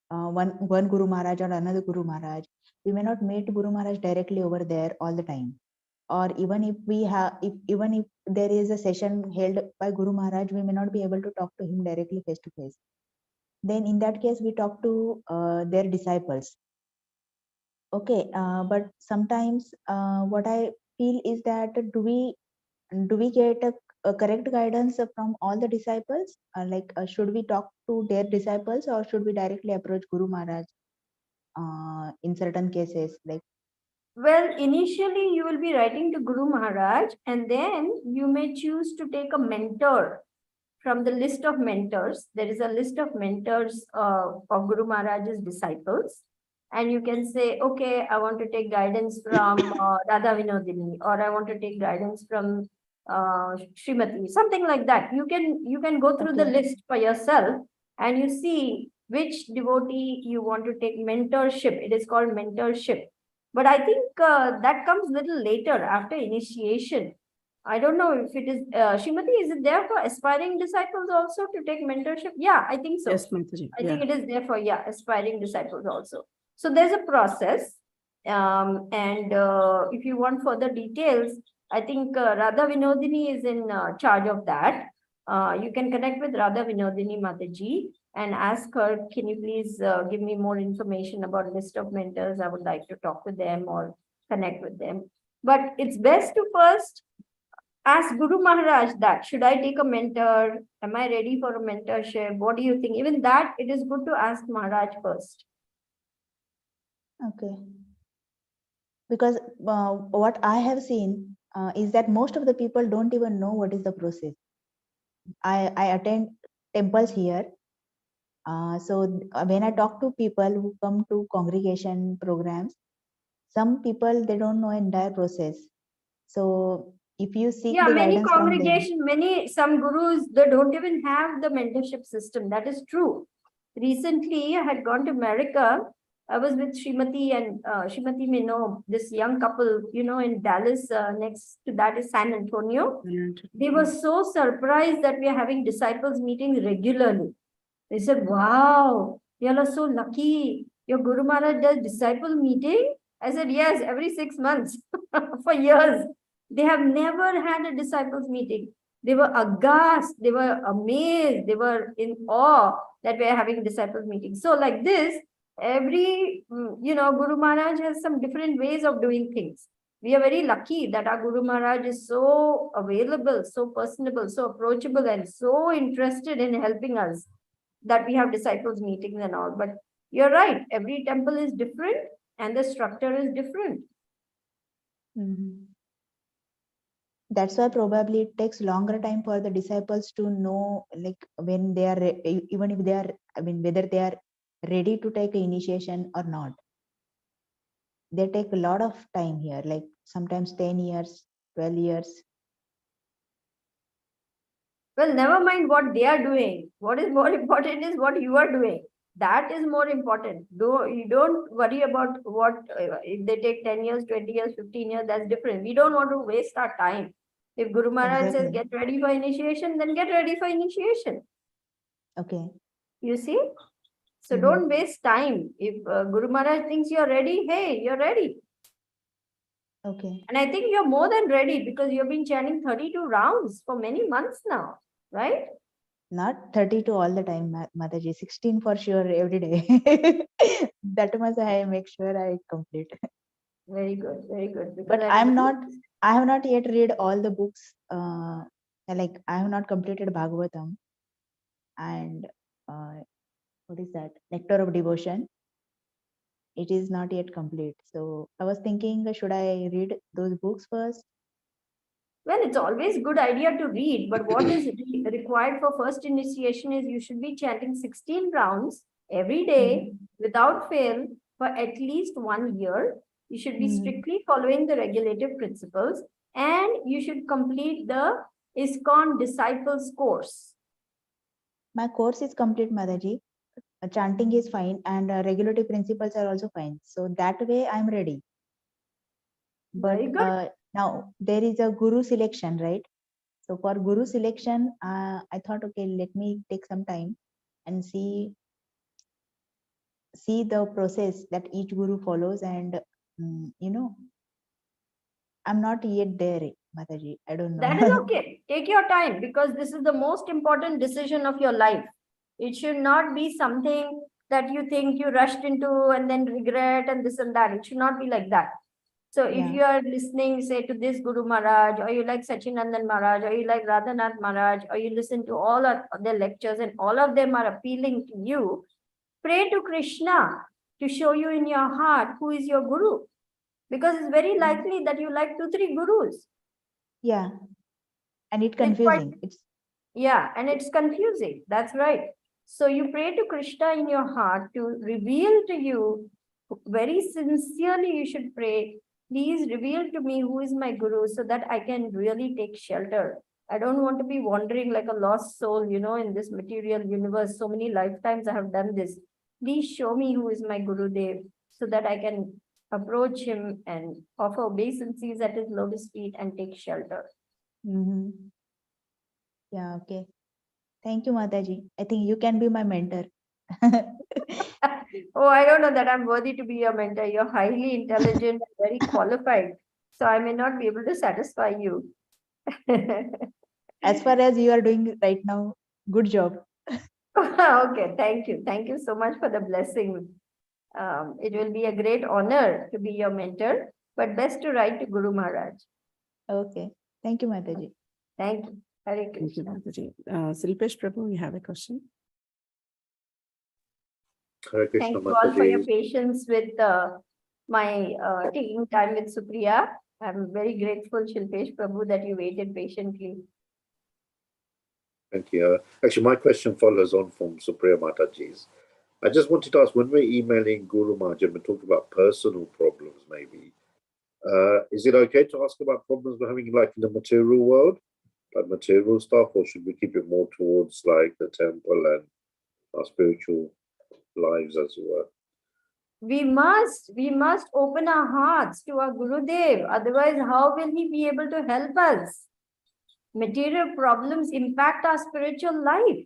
one Guru Maharaj or another Guru Maharaj. We may not meet Guru Maharaj directly over there all the time, or even if we have, even if there is a session held by Guru Maharaj, we may not be able to talk to him directly face to face. Then in that case, we talk to their disciples. Okay, but sometimes what I feel is that do we get a correct guidance from all the disciples? Should we talk to their disciples or should we directly approach Guru Maharaj in certain cases? Well, initially you will be writing to Guru Maharaj, and then you may choose to take a mentor from the list of mentors. There is a list of mentors of Guru Maharaj's disciples. And you can say, okay, I want to take guidance from Radha Vinodini, or I want to take guidance from Srimati, something like that. You can go through the list for yourself and you see which devotee you want to take mentorship. It is called mentorship. But I think that comes a little later after initiation. I don't know if it is, Srimati, is it there for aspiring disciples also to take mentorship? Yeah, I think so. Yes, Mataji. I think it is there for, aspiring disciples also. So there's a process. And if you want further details, I think Radha Vinodini is in charge of that. You can connect with Radha Vinodini Mataji. and ask her, can you please give me more information about list of mentors? I would like to talk with them or connect with them. But it's best to first ask Guru Maharaj that, should I take a mentor? Am I ready for a mentorship? What do you think? Even that, it is good to ask Maharaj first. Okay. Because what I have seen is that most of the people don't even know what is the process. I attend temples here. So when I talk to people who come to congregation programs, some people, they don't know entire process. So if you seek Yeah, the many guidance from them. some gurus, they don't even have the mentorship system. That is true. Recently, I had gone to America. I was with Srimati, and Srimati may know this young couple, in Dallas, next to that is San Antonio. They were so surprised that we are having disciples meetings regularly. They said, wow, you all are so lucky. Your Guru Maharaj does disciple meeting? I said, yes, every 6 months for years. They have never had a disciples meeting. They were aghast, they were amazed, they were in awe that we are having disciples meetings. So like this, every, Guru Maharaj has some different ways of doing things. We are very lucky that our Guru Maharaj is so available, so personable, so approachable, and so interested in helping us, that we have disciples meetings and all. But you're right, every temple is different and the structure is different. Mhm. That's why probably it takes longer time for the disciples to know, like when they are, even if they are, whether they are ready to take initiation or not. They take a lot of time here, like sometimes 10 years, 12 years. Well, never mind what they are doing. What is more important is what you are doing. That is more important. You don't worry about what, if they take 10 years, 20 years, 15 years, that's different. We don't want to waste our time. If Guru Maharaj says Exactly. get ready for initiation, then get ready for initiation. Okay. You see? So don't waste time. If Guru Maharaj thinks you're ready, hey, you're ready. Okay. And I think you're more than ready, because you've been chanting 32 rounds for many months now, right? Not 32 all the time, Mataji. 16 for sure every day. That much I make sure I complete. Very good, very good. Because But I have not yet read all the books. Like I have not completed Bhagavatam and what is that? Nectar of Devotion. It is not yet complete. So I was thinking, should I read those books first? well, it's always good idea to read, but what is required for first initiation is you should be chanting 16 rounds every day without fail for at least 1 year. You should be strictly following the regulative principles, and you should complete the ISKCON Disciples course. My course is complete, Mataji. Chanting is fine and regulative principles are also fine. So that way I'm ready. But Very good. now there is a guru selection, right? So for guru selection, I thought, okay, let me take some time and see the process that each guru follows. And I'm not yet there, Mataji. I don't know. That is okay. Take your time, because this is the most important decision of your life. It should not be something that you think you rushed into and then regret and this and that. It should not be like that. So if you are listening, say, to this Guru Maharaj, or you like Sachinandan Maharaj, or you like Radhanath Maharaj, or you listen to all of their lectures and all of them are appealing to you, pray to Krishna to show you in your heart who is your Guru. Because it's very likely that you like 2-3 gurus. Yeah. And it's confusing. And it's confusing. That's right. So you pray to Krishna in your heart to reveal to you, very sincerely you should pray, please reveal to me who is my Guru, so that I can really take shelter. I don't want to be wandering like a lost soul, in this material universe. So many lifetimes I have done this. Please show me who is my Guru Dev, so that I can approach him and offer obeisances at his lotus feet and take shelter. Yeah, okay. Thank you, Mataji. I think you can be my mentor. Oh, I don't know that I'm worthy to be your mentor. You're highly intelligent and very qualified. So I may not be able to satisfy you. As far as you are doing right now, good job. Okay, thank you. Thank you so much for the blessing. It will be a great honor to be your mentor, but best to write to Guru Maharaj. Okay. Thank you, Mataji. Thank you. Hare Thank you, Krishna. Mataji. Silpesh Prabhu, you have a question? Hare Krishna, Thank you all for your Mataji. patience with my taking time with Supriya. I'm very grateful, Shilpesh Prabhu, that you waited patiently. Thank you. Actually, my question follows on from Supriya Mataji's. I just wanted to ask, when we're emailing Guru Maharaj and we're talking about personal problems, maybe, is it okay to ask about problems we're having like in the material world, like material stuff, or should we keep it more towards like the temple and our spiritual lives, as it were? We must open our hearts to our Gurudev. Otherwise, how will he be able to help us? Material problems impact our spiritual life.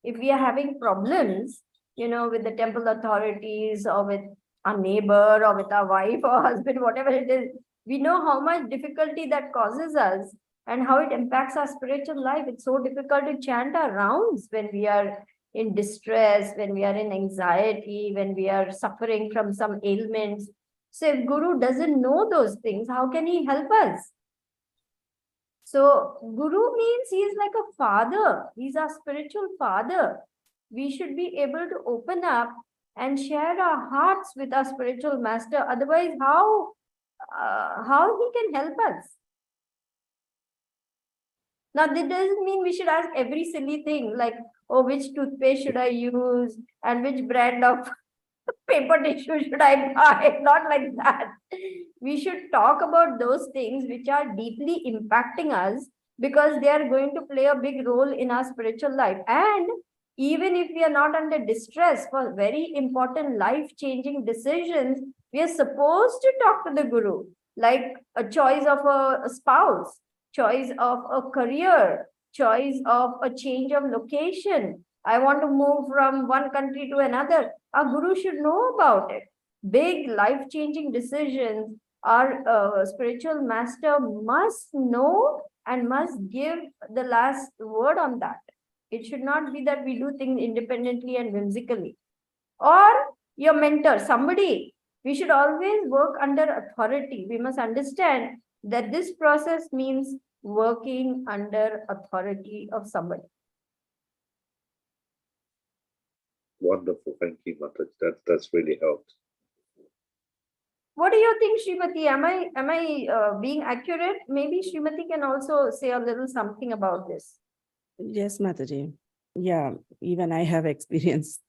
If we are having problems, with the temple authorities or with our neighbor or with our wife or husband, whatever it is, we know how much difficulty that causes us and how it impacts our spiritual life. It's so difficult to chant our rounds when we are in distress, when we are in anxiety, when we are suffering from some ailments. So if Guru doesn't know those things, how can he help us? So Guru means he is like a father. He's our spiritual father. We should be able to open up and share our hearts with our spiritual master. Otherwise, how he can help us? Now, that doesn't mean we should ask every silly thing like, oh, which toothpaste should I use and which brand of paper tissue should I buy? Not like that. We should talk about those things which are deeply impacting us because they are going to play a big role in our spiritual life. And even if we are not under distress for very important life-changing decisions, we are supposed to talk to the Guru, like a choice of a spouse, choice of a career, choice of a change of location. I want to move from one country to another. Our Guru should know about it. Big life-changing decisions, our spiritual master must know and must give the last word on that. It should not be that we do things independently and whimsically. Or your mentor, somebody. We should always work under authority. We must understand that this process means working under authority of somebody. Wonderful. Thank you, Mataji. That's really helped. What do you think, Srimati? Am I being accurate? Maybe Srimati can also say a little something about this. Yes, Mataji. Yeah, even I have experience.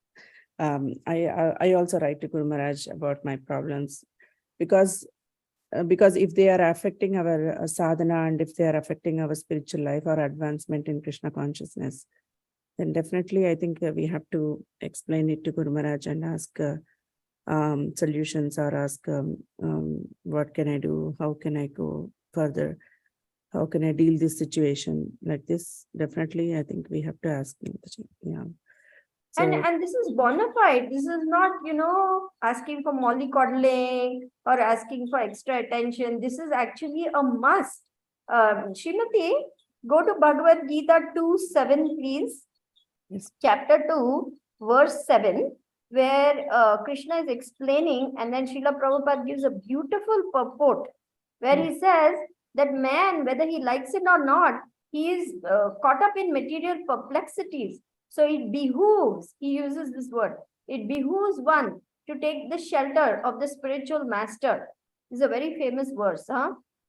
I also write to Guru Maharaj about my problems because if they are affecting our sadhana and if they are affecting our spiritual life or advancement in Krishna consciousness, then definitely I think we have to explain it to Guru Maharaj and ask solutions or ask what can I do? How can I go further? How can I deal this situation like this? Definitely, I think we have to ask. Yeah. So, And this is bona fide. This is not, asking for mollycoddling or asking for extra attention. This is actually a must. Srimati, go to Bhagavad Gita 2:7, please. yes. Chapter 2, verse 7, where Krishna is explaining, and then Srila Prabhupada gives a beautiful purport where he says that man, whether he likes it or not, he is caught up in material perplexities. So it behooves, he uses this word, it behooves one to take the shelter of the spiritual master. This is a very famous verse.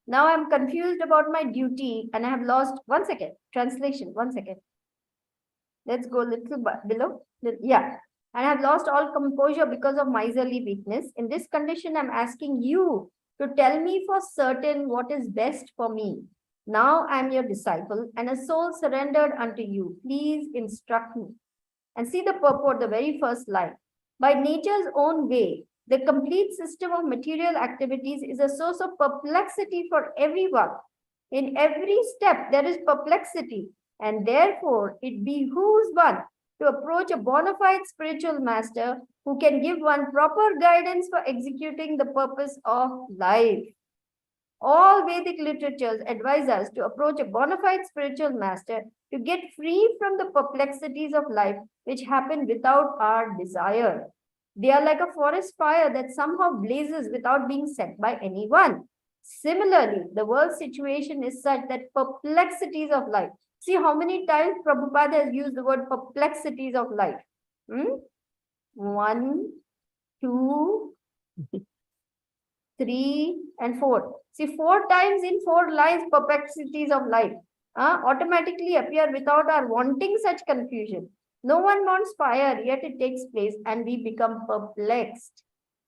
Now I'm confused about my duty and I have lost, one second, translation, one second. Let's go a little below. Yeah. And I have lost all composure because of miserly weakness. In this condition, I'm asking you to tell me for certain what is best for me. Now I am your disciple and a soul surrendered unto you. Please instruct me. And see the purport, the very first line. By nature's own way, the complete system of material activities is a source of perplexity for everyone. In every step, there is perplexity. And therefore, it behooves one to approach a bona fide spiritual master who can give one proper guidance for executing the purpose of life. All Vedic literatures advise us to approach a bona fide spiritual master to get free from the perplexities of life which happen without our desire. They are like a forest fire that somehow blazes without being set by anyone. Similarly, the world situation is such that perplexities of life. See how many times Prabhupada has used the word perplexities of life. 1, 2, 3, and 4. See, 4 times in 4 lines, perplexities of life automatically appear without our wanting such confusion. No one wants fire, yet it takes place and we become perplexed.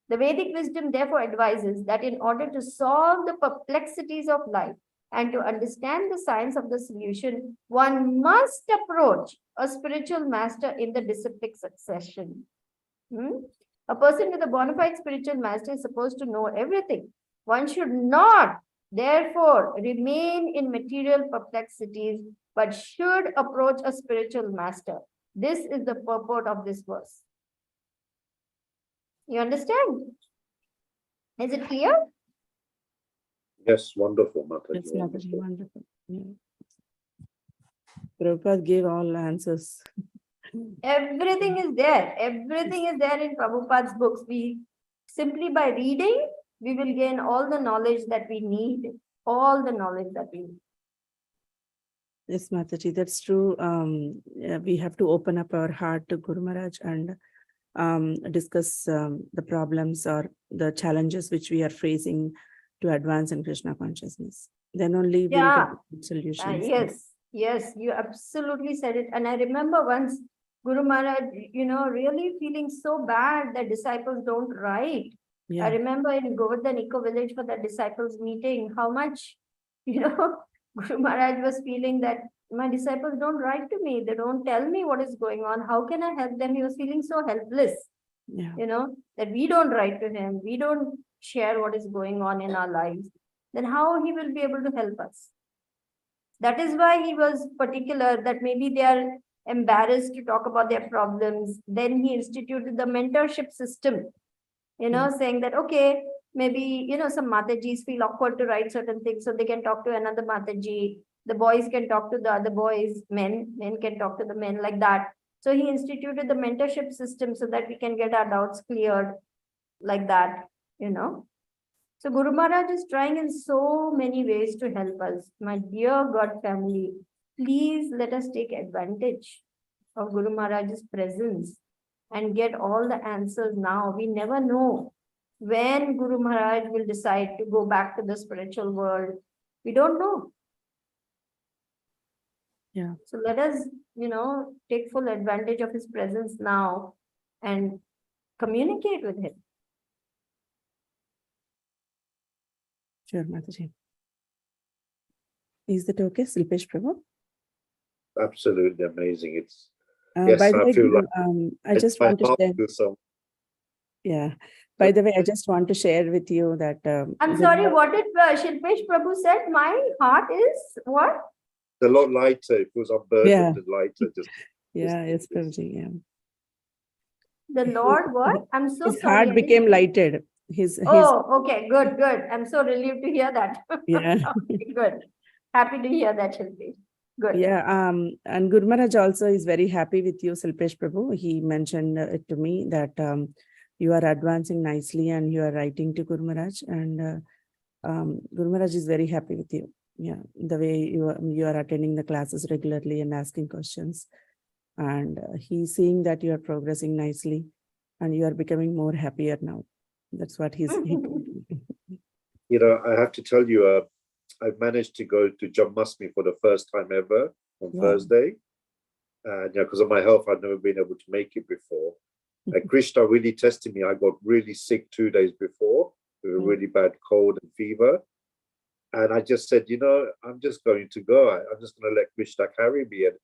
The Vedic wisdom therefore advises that in order to solve the perplexities of life and to understand the science of the solution, one must approach a spiritual master in the disciplic succession. A person with a bona fide spiritual master is supposed to know everything. One should not, therefore, remain in material perplexities, but should approach a spiritual master. This is the purport of this verse. You understand? Is it clear? Yes, wonderful, Mataji. Yes, Mataji, wonderful. Yeah. Prabhupada gave all answers. Everything is there. Everything is there in Prabhupada's books. We simply by reading, we will gain all the knowledge that we need. All the knowledge that we need. Yes, Mataji, that's true. Yeah, we have to open up our heart to Guru Maharaj and discuss the problems or the challenges which we are facing to advance in Krishna consciousness. Then only we'll get solutions. Yes, you absolutely said it. And I remember once Guru Maharaj, really feeling so bad that disciples don't write. Yeah. I remember in Govardhan Eco Village for the disciples meeting, how much, Guru Maharaj was feeling that my disciples don't write to me. They don't tell me what is going on. How can I help them? He was feeling so helpless, that we don't write to him. We don't share what is going on in our lives. Then how he will be able to help us? That is why he was particular that maybe they are embarrassed to talk about their problems. Then he instituted the mentorship system, saying that, okay, maybe, some Matajis feel awkward to write certain things, so they can talk to another Mataji. The boys can talk to the other boys, men can talk to the men, like that. So he instituted the mentorship system so that we can get our doubts cleared like that, So Guru Maharaj is trying in so many ways to help us. My dear God family, please let us take advantage of Guru Maharaj's presence and get all the answers now. We never know when Guru Maharaj will decide to go back to the spiritual world. We don't know. Yeah. So let us, take full advantage of his presence now and communicate with him. Sure, Mataji. Is that okay, Silpesh Prabhu? Absolutely amazing. It's By the I way, feel like I just want to share. Yeah. By the way, I just want to share with you that. I'm sorry, what did Shilpesh Prabhu said? My heart is what? a lot lighter. It was unburdened and lighter. Yes, Prabhuji. Yeah. The Lord what? I'm so his sorry. heart became lighted. Okay, good. I'm so relieved to hear that. Yeah. Okay, good. Happy to hear that, Shilpesh. Good. Yeah. And Guru Maharaj also is very happy with you, Silpesh Prabhu. He mentioned it to me that you are advancing nicely and you are writing to Guru Maharaj, and Guru Maharaj is very happy with you. Yeah, the way you are attending the classes regularly and asking questions, and he's seeing that you are progressing nicely and you are becoming more happier now. That's what he told me. I have to tell you, I managed to go to Janmashtami for the first time ever on Thursday. And because of my health, I'd never been able to make it before. Krishna really tested me. I got really sick 2 days before with a really bad cold and fever. And I just said, I'm just going to go. I'm just going to let Krishna carry me. And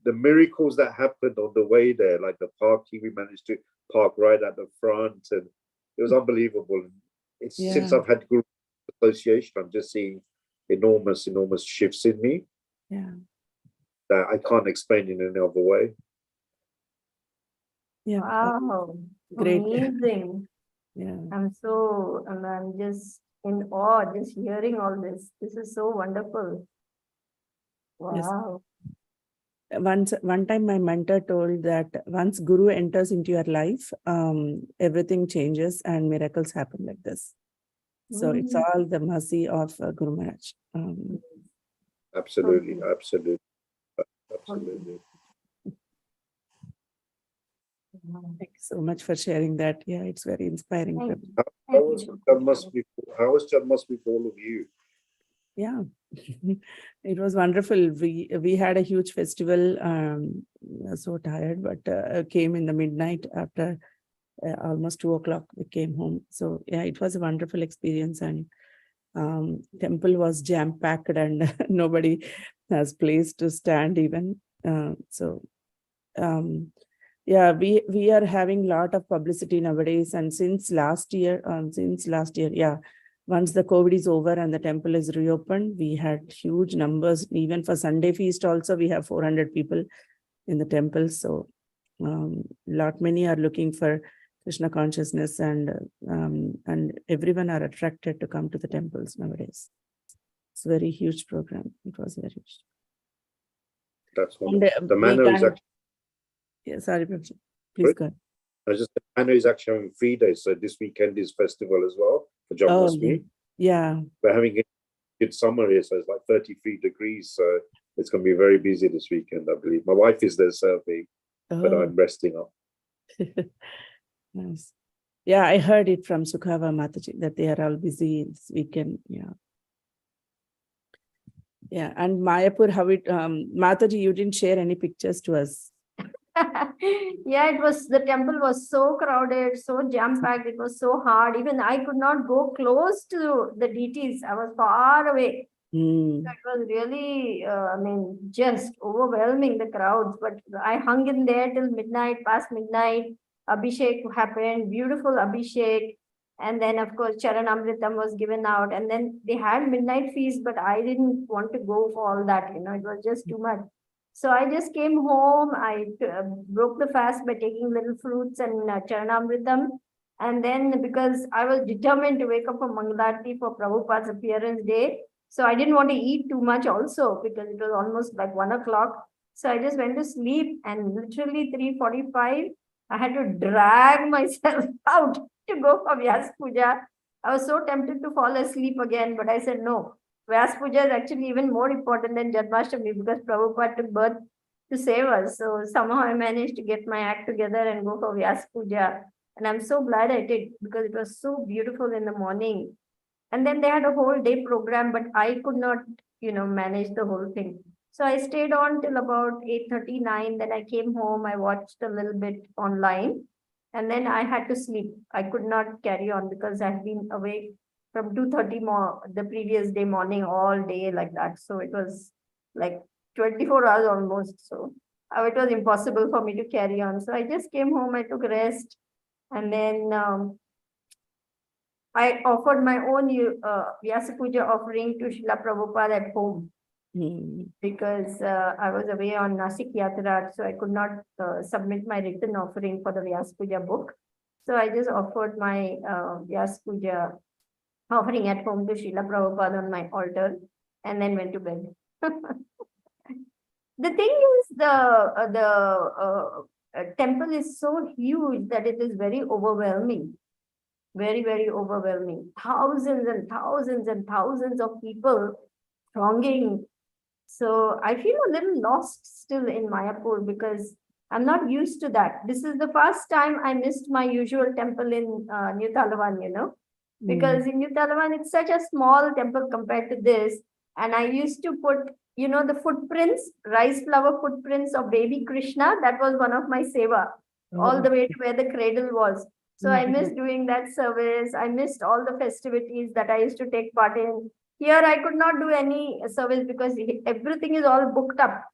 the miracles that happened on the way there, like the parking, we managed to park right at the front. And it was unbelievable. Since I've had Guru association, I'm just seeing enormous shifts in me. Yeah. That I can't explain in any other way. Yeah. Wow. Great. Amazing. Yeah. I'm just in awe just hearing all this. This is so wonderful. Yes. Wow. One time my mentor told that once Guru enters into your life, everything changes and miracles happen like this. So it's all the mercy of Guru Maharaj. Absolutely, absolutely, absolutely. Thank you so much for sharing that. Yeah, it's very inspiring. Thank Prabhu. How was Janmashtami for all of you? Yeah, it was wonderful. We had a huge festival. So tired, but came in the midnight after almost 2 o'clock. We came home. So yeah, it was a wonderful experience, and temple was jam packed, and nobody has place to stand even. Yeah, we are having a lot of publicity nowadays, and since last year, yeah. Once the COVID is over and the temple is reopened, we had huge numbers. Even for Sunday feast also, we have 400 people in the temple. So many are looking for Krishna consciousness, and everyone are attracted to come to the temples nowadays. It's a very huge program. It was very huge. That's wonderful. The manor is actually... Yeah, sorry, Prabhuji. Please go ahead. The manor is actually having 3 days. So this weekend is festival as well for Janmashtami. Yeah. We're having a good summer here, so it's like 33 degrees. So it's going to be very busy this weekend, I believe. My wife is there serving, but I'm resting up. Nice. Yeah, I heard it from Sukhava Mataji that they are all busy this weekend. Yeah. Yeah. And Mayapur, how it, Mataji, you didn't share any pictures to us. Yeah, the temple was so crowded, so jam-packed, it was so hard. Even I could not go close to the deities. I was far away. So it was really, just overwhelming, the crowds. But I hung in there till midnight, past midnight. Abhishek happened, beautiful Abhishek. And then, of course, Charanamritam was given out. And then they had midnight feast, but I didn't want to go for all that. It was just too much. So I just came home. I broke the fast by taking little fruits and Charanamritam. And then because I was determined to wake up for Mangalarti for Prabhupada's appearance day, so I didn't want to eat too much also because it was almost like 1 o'clock. So I just went to sleep, and literally 3:45, I had to drag myself out to go for Vyas Puja. I was so tempted to fall asleep again, but I said no. Vyas Puja is actually even more important than Janmashtami because Prabhupada took birth to save us. So somehow I managed to get my act together and go for Vyas Puja. And I'm so glad I did because it was so beautiful in the morning. And then they had a whole day program, but I could not, manage the whole thing. So I stayed on till about 8:39. Then I came home. I watched a little bit online. And then I had to sleep. I could not carry on because I've been awake from 2:30 more the previous day morning all day like that. So it was like 24 hours almost. So it was impossible for me to carry on. So I just came home. I took rest. And then I offered my own Vyasa Puja offering to Srila Prabhupada at home because I was away on Nasik Yatra, so I could not submit my written offering for the Vyasa Puja book. So I just offered my Vyasa Puja offering at home to Srila Prabhupada on my altar and then went to bed. The thing is, the temple is so huge that it is very overwhelming. Very, very overwhelming. Thousands and thousands and thousands of people thronging. So I feel a little lost still in Mayapur because I'm not used to that. This is the first time I missed my usual temple in New Talavan, because in New Talavan, it's such a small temple compared to this. And I used to put, the footprints, rice flower footprints of baby Krishna. That was one of my seva, all the way to where the cradle was. So I missed doing that service. I missed all the festivities that I used to take part in. Here, I could not do any service because everything is all booked up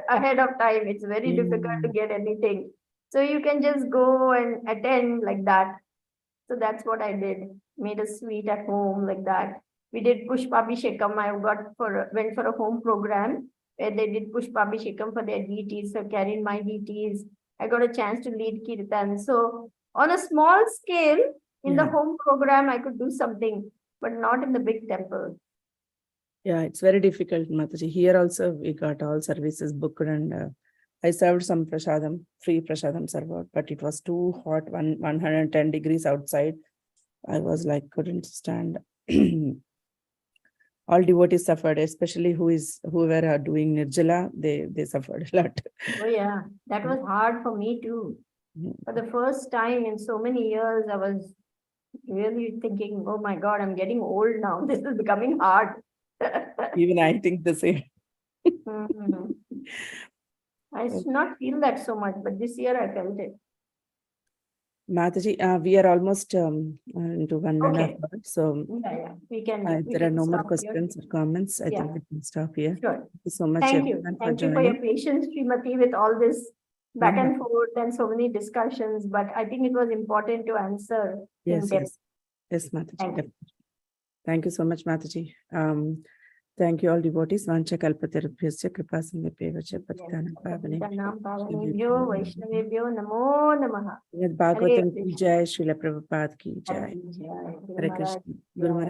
ahead of time. It's very difficult to get anything. So you can just go and attend like that. So that's what I did. Made a sweet at home like that. We did Pushpabhishekam. I went for a home program where they did Pushpabhishekam for their deities. So carrying my deities. I got a chance to lead Kirtan. So on a small scale, In the Yeah. home program, I could do something, but not in the big temple. Yeah, it's very difficult, Mataji. Here also we got all services booked, and I served some prasadam, free prasadam served, but it was too hot, 110 degrees outside. I was like, couldn't stand. All devotees suffered, especially whoever are doing Nirjala, they suffered a lot. Oh yeah, that was hard for me too. For the first time in so many years, I was really thinking, oh my God, I'm getting old now. This is becoming hard. Even I think the same. Mhm. I used to not feel that so much, but this year I felt it. Mataji, we are almost into 1.5 Okay. hours. So Yeah, we can. if we there are can no more stop here. questions or comments, I Yeah. think we can stop here. Sure. Thank you so much, Thank you. everyone, Thank you for your patience, Srimati, with all this back and forth and so many discussions. But I think it was important to answer in Yes, depth. yes, Mataji. Thank you. Definitely. Thank you so much, Mataji. Thank you all devotees. Vancha kalpatarubhyasya kripa sindhubhyeva patitanam pavanebhyo Pranam Pavanebhyo Vaishnavebhyo Namo Namaha. Bhagavatam ki jai, Srila Prabhupada ki jai. Hare Hare Krishna. Guru Maharaj.